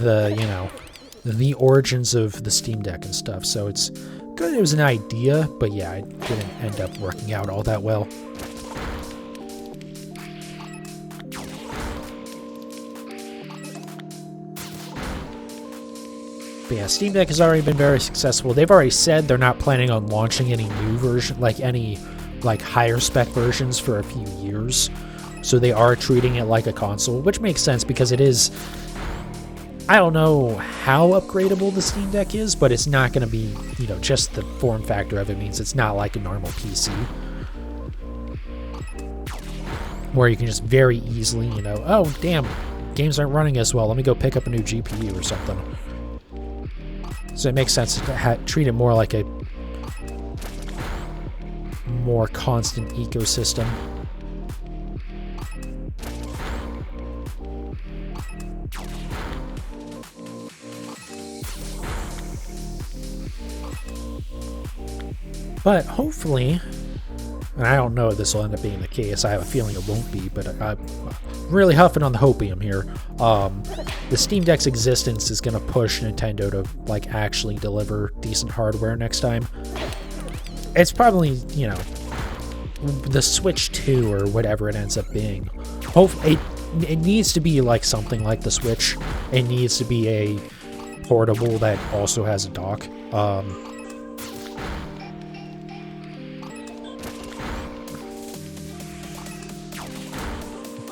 the origins of the Steam Deck and stuff. So it's good. It was an idea, but yeah, it didn't end up working out all that well. But yeah, Steam Deck has already been very successful. They've already said they're not planning on launching any new version, like any higher spec versions for a few years. So they are treating it like a console, which makes sense because it is... I don't know how upgradable the Steam Deck is, but it's not going to be, just the form factor of it means it's not like a normal PC. Where you can just very easily, oh, damn, games aren't running as well. Let me go pick up a new GPU or something. So it makes sense to treat it more like a more constant ecosystem. But hopefully, and I don't know if this will end up being the case, I have a feeling it won't be, but I'm really huffing on the hopium here. The Steam Deck's existence is going to push Nintendo to actually deliver decent hardware next time. It's probably, the Switch 2 or whatever it ends up being. Hopefully, it needs to be like something like the Switch. It needs to be a portable that also has a dock.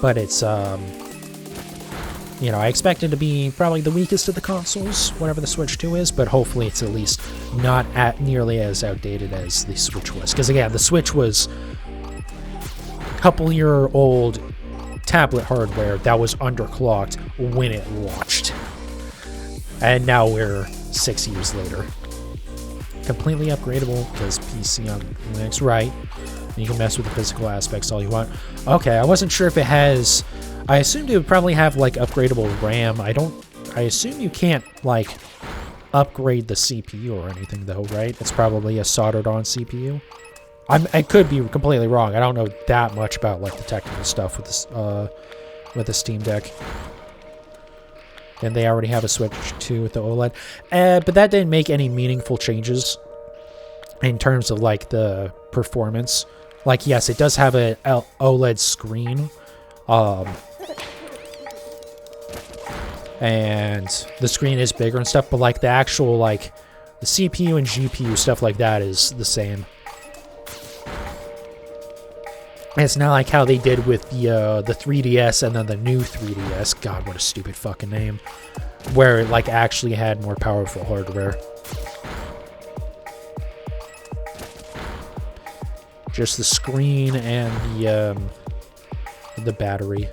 but it's, you know, I expect it to be probably the weakest of the consoles, whatever the Switch 2 is, but hopefully it's at least not nearly as outdated as the Switch was. Because again, the Switch was a couple-year-old tablet hardware that was underclocked when it launched. And now we're 6 years later. Completely upgradable because PC on Linux, right? And you can mess with the physical aspects all you want. Okay, I wasn't sure if it has... I assumed it would probably have, like, upgradable RAM. I assume you can't, like, upgrade the CPU or anything, though, right? It's probably a soldered-on CPU. I could be completely wrong. I don't know that much about, like, the technical stuff with the Steam Deck. And they already have a Switch 2 with the OLED. But that didn't make any meaningful changes in terms of, like, the performance. Like, yes, it does have an OLED screen. And the screen is bigger and stuff, but, like, the actual, like, the CPU and GPU stuff like that is the same. It's not like how they did with the 3DS and then the new 3DS. God, what a stupid fucking name. Where it, like, actually had more powerful hardware. Just the screen and the battery.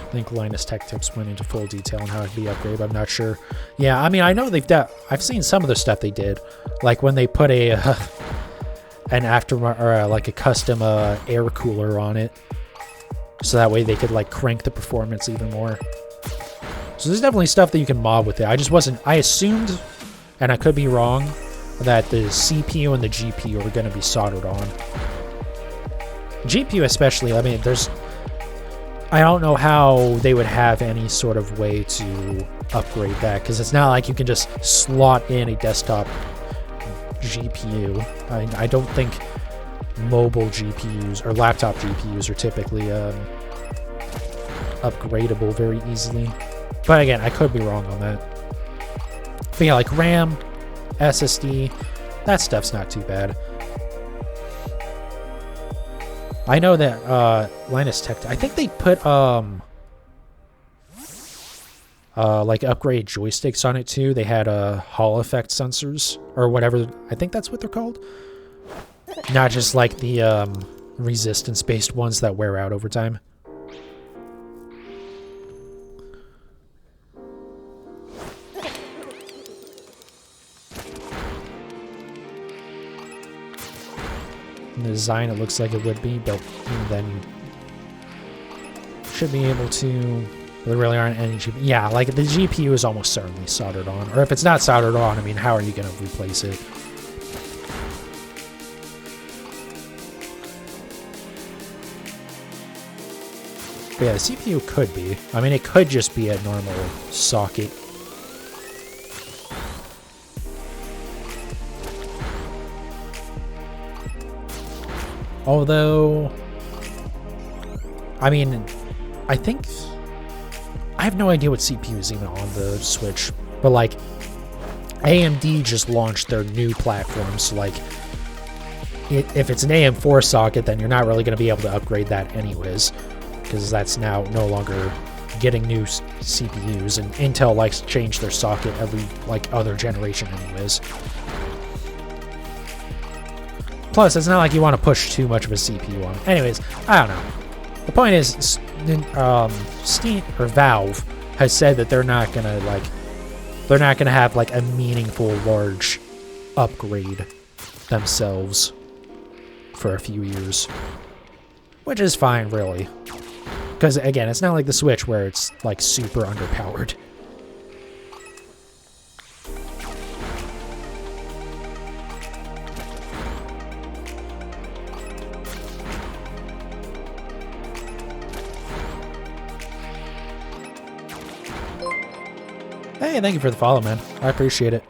I think Linus Tech Tips went into full detail on how it'd be upgraded. I'm not sure. Yeah, I mean, I know I've seen some of the stuff they did, like when they put a an aftermarket or like a custom air cooler on it, so that way they could like crank the performance even more. So there's definitely stuff that you can mod with it. I just wasn't. I assumed, and I could be wrong, that the CPU and the GPU are going to be soldered on. GPU especially. I mean, I don't know how they would have any sort of way to upgrade that, because it's not like you can just slot in a desktop GPU. I don't think mobile GPUs or laptop GPUs are typically upgradable very easily. But again, I could be wrong on that. But yeah, like RAM, SSD, that stuff's not too bad. I know that Linus Tech, I think they put like upgraded joysticks on it too. They had Hall effect sensors or whatever. I think that's what they're called. Not just like the resistance based ones that wear out over time. In the design, it looks like it would be, but even then, you should be able to. There really aren't any GPU. Yeah, like the GPU is almost certainly soldered on. Or if it's not soldered on, I mean, how are you going to replace it? But yeah, the CPU could be. I mean, it could just be a normal socket. Although, I mean, I think, I have no idea what CPU is even on the Switch, but like, AMD just launched their new platform, so like, if it's an AM4 socket, then you're not really going to be able to upgrade that anyways, because that's now no longer getting new CPUs, and Intel likes to change their socket every, like, other generation anyways. Plus, it's not like you want to push too much of a CPU on it. Anyways, I don't know. The point is, Steam or Valve has said that they're not gonna have like a meaningful large upgrade themselves for a few years, which is fine, really. Because again, it's not like the Switch where it's like super underpowered. Hey, thank you for the follow, man. I appreciate it.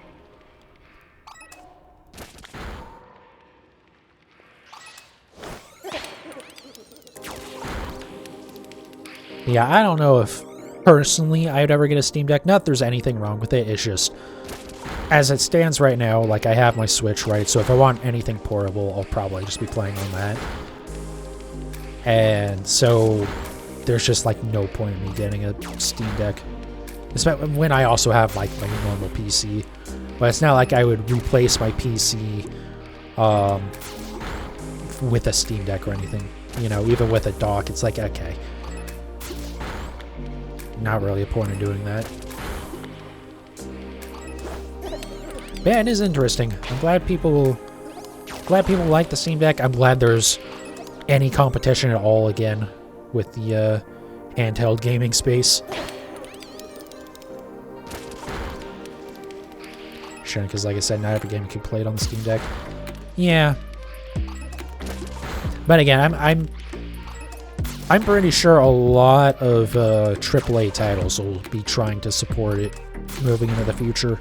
Yeah, I don't know if personally I'd ever get a Steam Deck. Not that there's anything wrong with it. It's just, as it stands right now, like I have my Switch, right? So if I want anything portable, I'll probably just be playing on that. And so there's just like no point in me getting a Steam Deck. Especially when I also have like my normal PC. But it's not like I would replace my PC with a Steam Deck or anything. You know, even with a dock, it's like, okay. Not really a point in doing that. But yeah, it is interesting. I'm glad people like the Steam Deck. I'm glad there's any competition at all again with the handheld gaming space. Because, like I said, not every game can play it on the Steam Deck. Yeah. But again, I'm pretty sure a lot of AAA titles will be trying to support it moving into the future.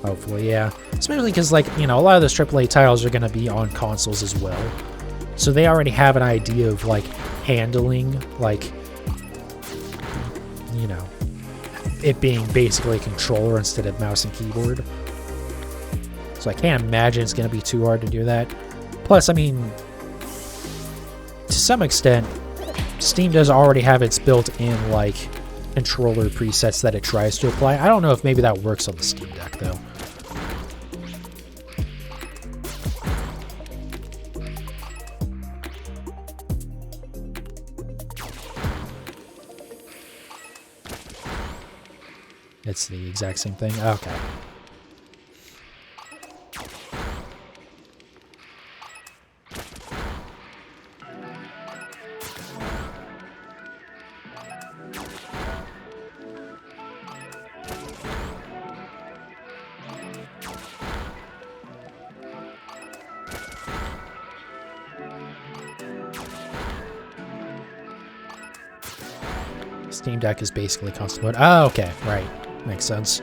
Hopefully, yeah. Especially because, like, you know, a lot of those AAA titles are going to be on consoles as well. So they already have an idea of, like, handling, like, you know, it being basically a controller instead of mouse and keyboard. So I can't imagine it's going to be too hard to do that. Plus, I mean, to some extent, Steam does already have its built-in, like, controller presets that it tries to apply. I don't know if maybe that works on the Steam Deck, though. It's the exact same thing? Okay. Steam Deck is basically console mode. Oh, okay, right. Makes sense.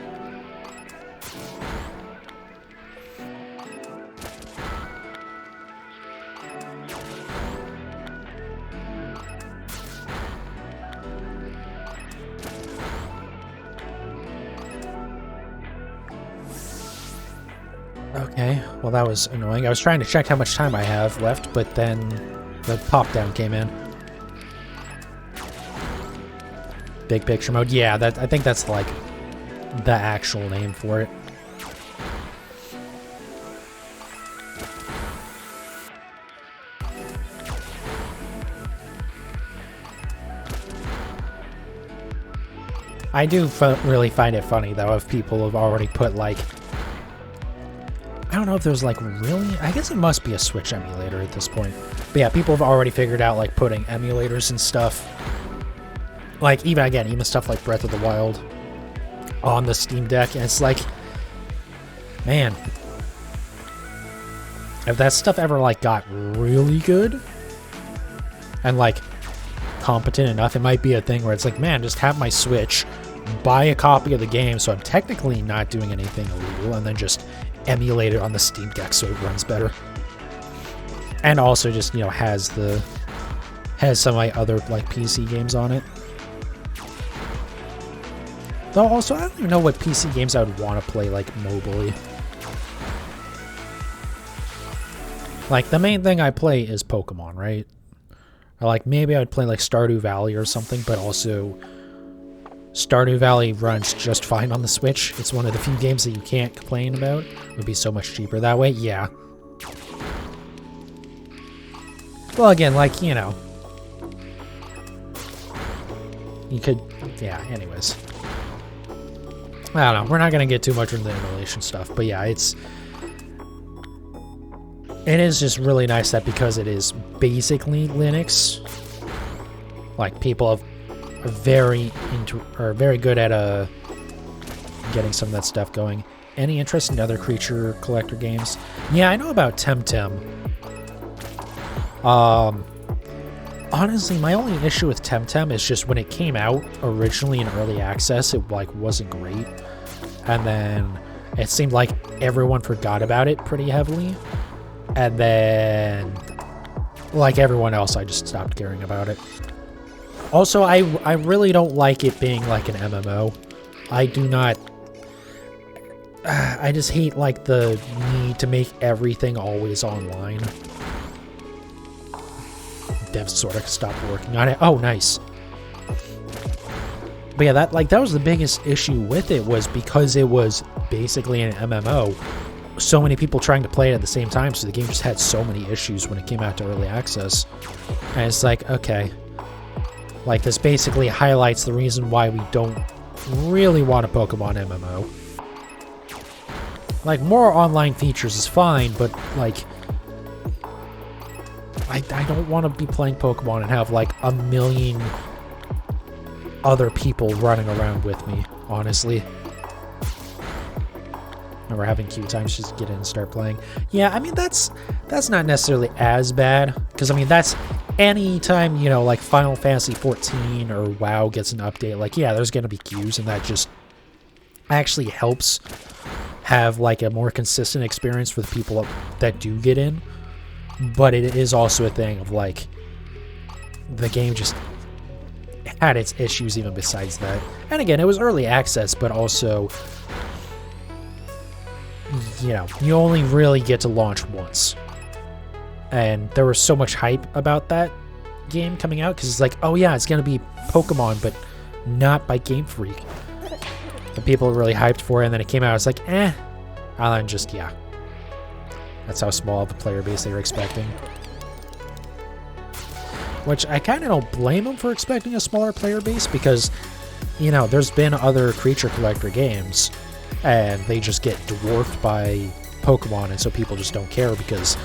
Okay, well that was annoying. I was trying to check how much time I have left, but then the pop-down came in. Big picture mode. Yeah, I think that's like the actual name for it. I do really find it funny though if people have already put like, I don't know if there's like really, I guess it must be a Switch emulator at this point. But yeah, people have already figured out like putting emulators and stuff. Like even stuff like Breath of the Wild on the Steam Deck, and it's like, man, if that stuff ever like got really good and like competent enough, it might be a thing where it's like, man, just have my Switch, buy a copy of the game, so I'm technically not doing anything illegal, and then just emulate it on the Steam Deck so it runs better. And also just, you know, has some of my other like PC games on it. Though also, I don't even know what PC games I would want to play, like, mobily. Like, the main thing I play is Pokemon, right? Or, like, maybe I would play, like, Stardew Valley or something, but also Stardew Valley runs just fine on the Switch. It's one of the few games that you can't complain about. It would be so much cheaper that way. Yeah. Well, again, like, you know. You could... Yeah, anyways. I don't know. We're not going to get too much into the emulation stuff. But yeah, it is just really nice that because it is basically Linux, like people are very good at getting some of that stuff going. Any interest in other creature collector games? Yeah, I know about Temtem. Honestly, my only issue with Temtem is just when it came out originally in early access, it like wasn't great, and then it seemed like everyone forgot about it pretty heavily, and then like everyone else, I just stopped caring about it. Also, I really don't like it being like an MMO. I do not... I just hate, like, the need to make everything always online. Devs sort of stopped working on it. Oh, nice. But yeah, that was the biggest issue with it, was because it was basically an MMO. So many people trying to play it at the same time, so the game just had so many issues when it came out to early access. And it's like, okay. Like, this basically highlights the reason why we don't really want a Pokemon MMO. Like, more online features is fine, but, like... I don't want to be playing Pokemon and have, like, a million other people running around with me, honestly. Remember having queue times just get in and start playing. Yeah, I mean, that's not necessarily as bad, because, I mean, that's any time, you know, like Final Fantasy 14 or WoW gets an update, like, yeah, there's going to be queues, and that just actually helps have, like, a more consistent experience with people that do get in. But it is also a thing of, like, the game just had its issues even besides that. And again, it was early access, but also, you know, you only really get to launch once. And there was so much hype about that game coming out, because it's like, oh yeah, it's going to be Pokemon, but not by Game Freak. And people were really hyped for it, and then it came out, it's like, eh. And then just, yeah. That's how small of a player base they were expecting. Which I kind of don't blame them for expecting a smaller player base, because, you know, there's been other creature collector games, and they just get dwarfed by Pokemon, and so people just don't care, because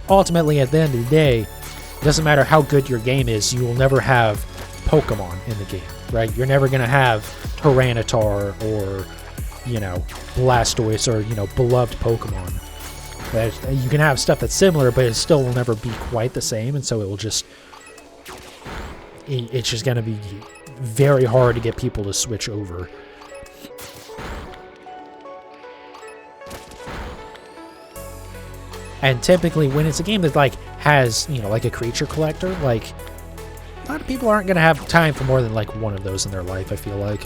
ultimately, at the end of the day, it doesn't matter how good your game is, you will never have Pokemon in the game, right? You're never going to have Tyranitar or, you know, Blastoise or, you know, beloved Pokemon. You can have stuff that's similar, but it still will never be quite the same, and so it will just... It's just going to be very hard to get people to switch over. And typically, when it's a game that, like, has, you know, like a creature collector, like, a lot of people aren't going to have time for more than, like, one of those in their life, I feel like.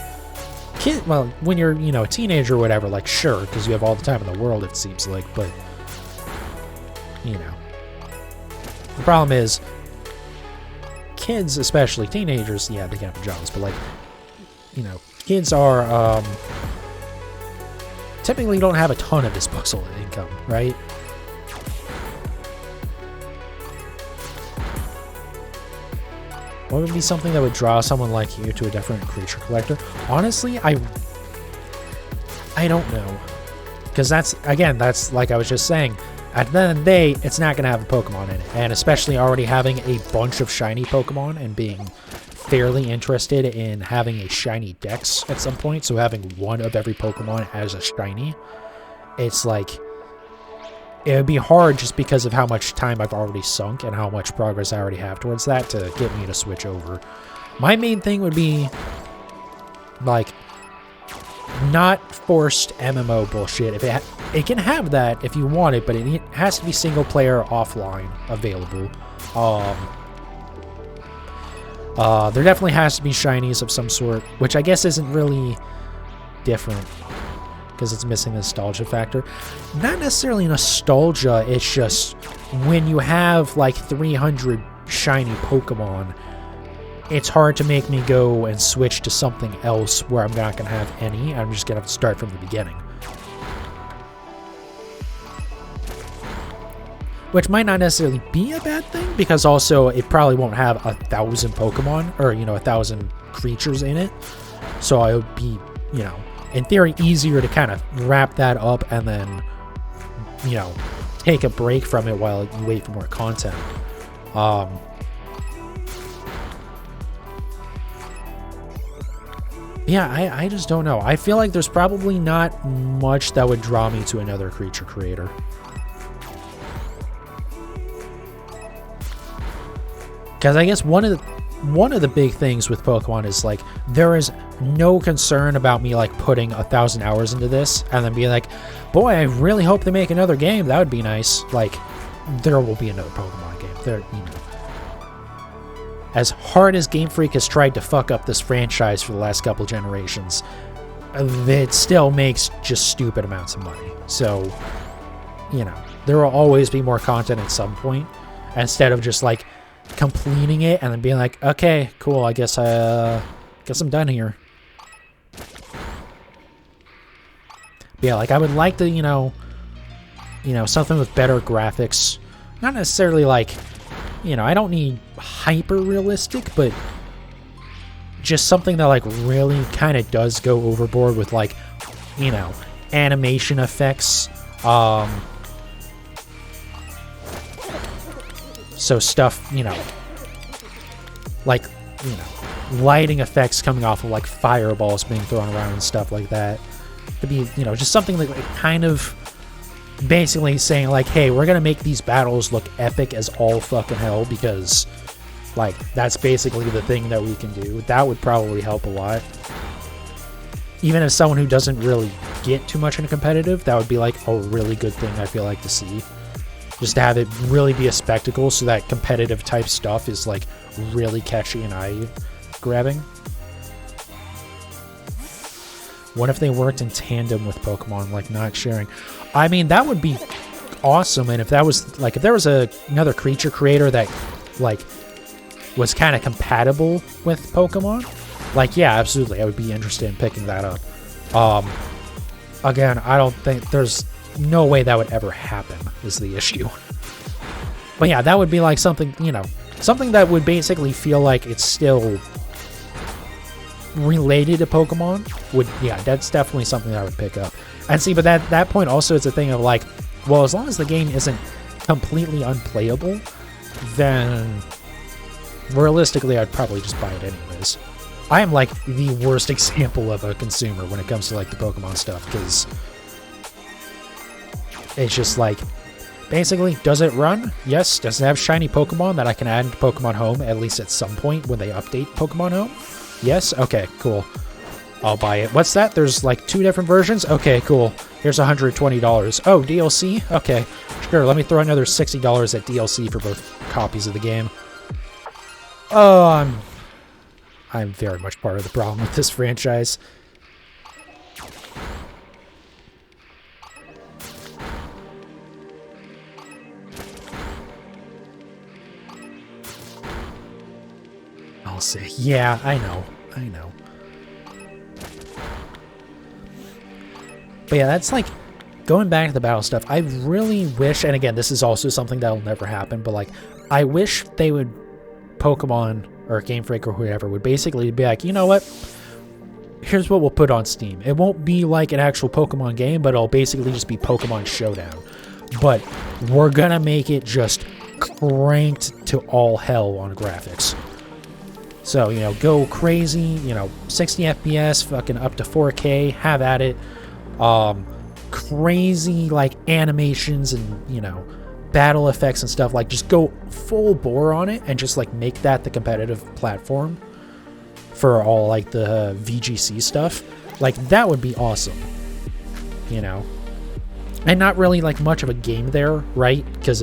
Well, when you're, you know, a teenager or whatever, like, sure, because you have all the time in the world, it seems like, but... You know, the problem is, kids, especially teenagers, yeah, they can have jobs, but, like, you know, kids are, typically don't have a ton of disposable income, right? What would be something that would draw someone like you to a different creature collector? Honestly, I don't know. Because that's, again, that's like I was just saying, at the end of the day, it's not going to have a Pokemon in it. And especially already having a bunch of shiny Pokemon and being fairly interested in having a shiny dex at some point, so having one of every Pokemon as a shiny, it's like, it would be hard just because of how much time I've already sunk and how much progress I already have towards that to get me to switch over. My main thing would be, like, not forced MMO bullshit. If it can have that if you want it, but it has to be single player offline available. There definitely has to be shinies of some sort, which I guess isn't really different because it's missing the nostalgia factor. Not necessarily nostalgia, it's just when you have like 300 shiny Pokemon, it's hard to make me go and switch to something else where I'm not going to have any. I'm just going to have to start from the beginning. Which might not necessarily be a bad thing, because also it probably won't have 1,000 Pokemon, or, you know, 1,000 creatures in it. So it would be, you know, in theory, easier to kind of wrap that up and then, you know, take a break from it while you wait for more content. Yeah, I just don't know. I feel like there's probably not much that would draw me to another creature creator. Because I guess one of the big things with Pokemon is, like, there is no concern about me, like, putting 1,000 hours into this and then being like, boy, I really hope they make another game. That would be nice. Like, there will be another Pokemon game. There, you know. as hard as Game Freak has tried to fuck up this franchise for the last couple generations, it still makes just stupid amounts of money. So, you know, there will always be more content at some point, instead of just like completing it and then being like, okay, cool, I guess I'm done here. But yeah, like I would like to, you know, something with better graphics. Not necessarily like, you know, I don't need hyper realistic, but just something that like really kind of does go overboard with like, you know, animation effects. So stuff, you know, like, you know, lighting effects coming off of like fireballs being thrown around and stuff like that. To be, you know, just something like kind of basically saying like, hey, we're gonna make these battles look epic as all fucking hell, because like that's basically the thing that we can do. That would probably help a lot. Even as someone who doesn't really get too much into competitive, that would be like a really good thing, I feel like, to see. Just to have it really be a spectacle, so that competitive type stuff is like really catchy and eye-grabbing. What if they worked in tandem with Pokemon, like not sharing? I mean, that would be awesome. And if that was like, if there was another creature creator that like was kind of compatible with Pokemon, like, yeah, absolutely, I would be interested in picking that up. Again, I don't think there's no way that would ever happen is the issue. But yeah, that would be like something, you know, something that would basically feel like it's still related to Pokemon. Yeah, that's definitely something that I would pick up. And see, but that point also is a thing of like, well, as long as the game isn't completely unplayable, then realistically I'd probably just buy it anyways. I am like the worst example of a consumer when it comes to like the Pokemon stuff, because it's just like, basically, does it run? Yes. Does it have shiny Pokemon that I can add into Pokemon Home at least at some point when they update Pokemon Home? Yes? Okay, cool. I'll buy it. What's that? There's like 2 different versions? Okay, cool. Here's $120. Oh, DLC? Okay. Sure, let me throw another $60 at DLC for both copies of the game. Oh, I'm very much part of the problem with this franchise. I'll say, yeah, I know. But yeah, that's like, going back to the battle stuff, I really wish, and again, this is also something that will never happen, but like, I wish they would, Pokemon or Game Freak or whoever, would basically be like, you know what? Here's what we'll put on Steam. It won't be like an actual Pokemon game, but it'll basically just be Pokemon Showdown. But we're gonna make it just cranked to all hell on graphics. So, you know, go crazy, you know, 60 FPS, fucking up to 4K, have at it. Crazy, like, animations and, you know, battle effects and stuff. Like, just go full bore on it and just, like, make that the competitive platform for all, like, the VGC stuff. Like, that would be awesome, you know? And not really, like, much of a game there, right? Because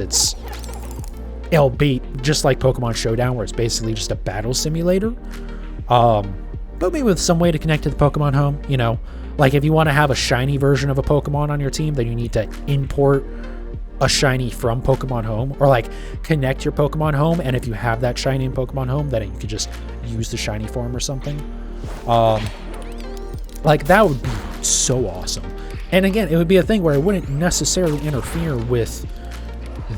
it'll be just like Pokemon Showdown, where it's basically just a battle simulator. But maybe with some way to connect to the Pokemon Home, you know? Like, if you want to have a shiny version of a Pokemon on your team, then you need to import a shiny from Pokemon Home, or like connect your Pokemon Home, and if you have that shiny in Pokemon Home, then you could just use the shiny form or something. Like, that would be so awesome. And again, it would be a thing where it wouldn't necessarily interfere with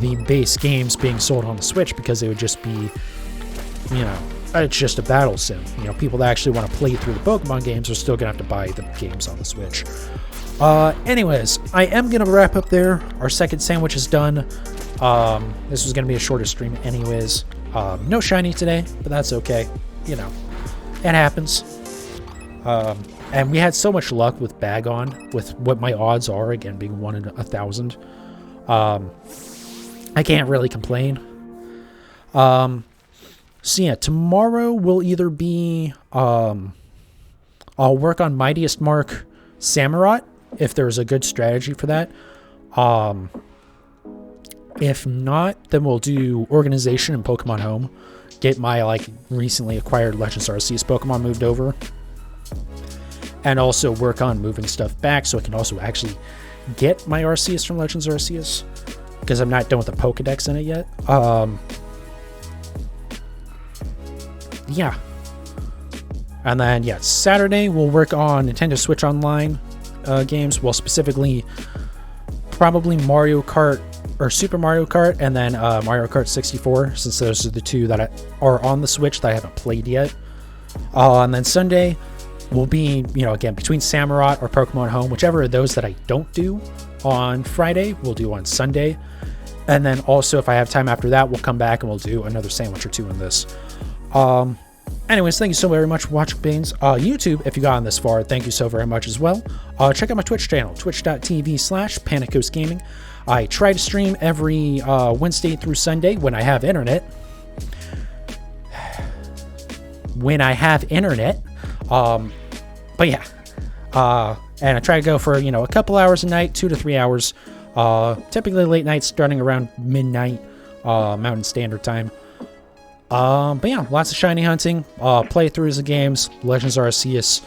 the base games being sold on the Switch, because it would just be, you know, it's just a battle sim. You know, people that actually want to play through the Pokemon games are still gonna have to buy the games on the Switch. Anyways, I am gonna wrap up there. Our second sandwich is done. This was gonna be a shorter stream anyways. No shiny today, but that's okay. You know, it happens. And we had so much luck with Bagon, with what my odds are, again, being 1 in 1,000. I can't really complain. So yeah, tomorrow will either be, I'll work on Mightiest Mark Samurott, if there's a good strategy for that. If not, then we'll do Organization and Pokemon Home, get my like recently acquired Legends Arceus Pokemon moved over, and also work on moving stuff back so I can also actually get my Arceus from Legends Arceus, because I'm not done with the Pokedex in it yet. Yeah. And then, yeah, Saturday we'll work on Nintendo Switch Online games. Well, specifically, probably Mario Kart or Super Mario Kart, and then Mario Kart 64, since those are the two that are on the Switch that I haven't played yet. And then Sunday will be, you know, again, between Samurott or Pokemon Home, whichever of those that I don't do on Friday, we'll do on Sunday. And then also, if I have time after that, we'll come back and we'll do another sandwich or two in this. Anyways, thank you so very much for watching, Banes. YouTube, if you got on this far, thank you so very much as well. Check out my Twitch channel, twitch.tv/PanicCoastGaming. I try to stream every Wednesday through Sunday when I have internet. But yeah. And I try to go for, you know, a couple hours a night, 2 to 3 hours. Typically late nights starting around midnight, Mountain Standard Time. But yeah, lots of shiny hunting, playthroughs of games, Legends Arceus,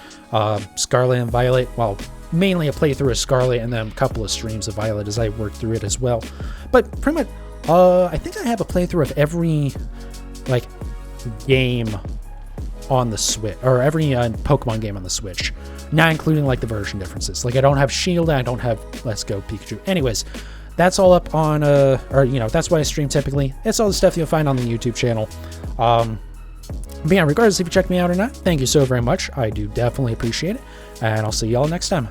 Scarlet and Violet. Well, mainly a playthrough of Scarlet and then a couple of streams of Violet as I work through it as well. But pretty much, I think I have a playthrough of every, like, game on the Switch, or every Pokemon game on the Switch, not including, like, the version differences. Like, I don't have Shield, and I don't have Let's Go Pikachu. Anyways, that's all up on, or, you know, that's what I stream typically. It's all the stuff you'll find on the YouTube channel. But yeah, regardless if you check me out or not, thank you so very much. I do definitely appreciate it. And I'll see y'all next time.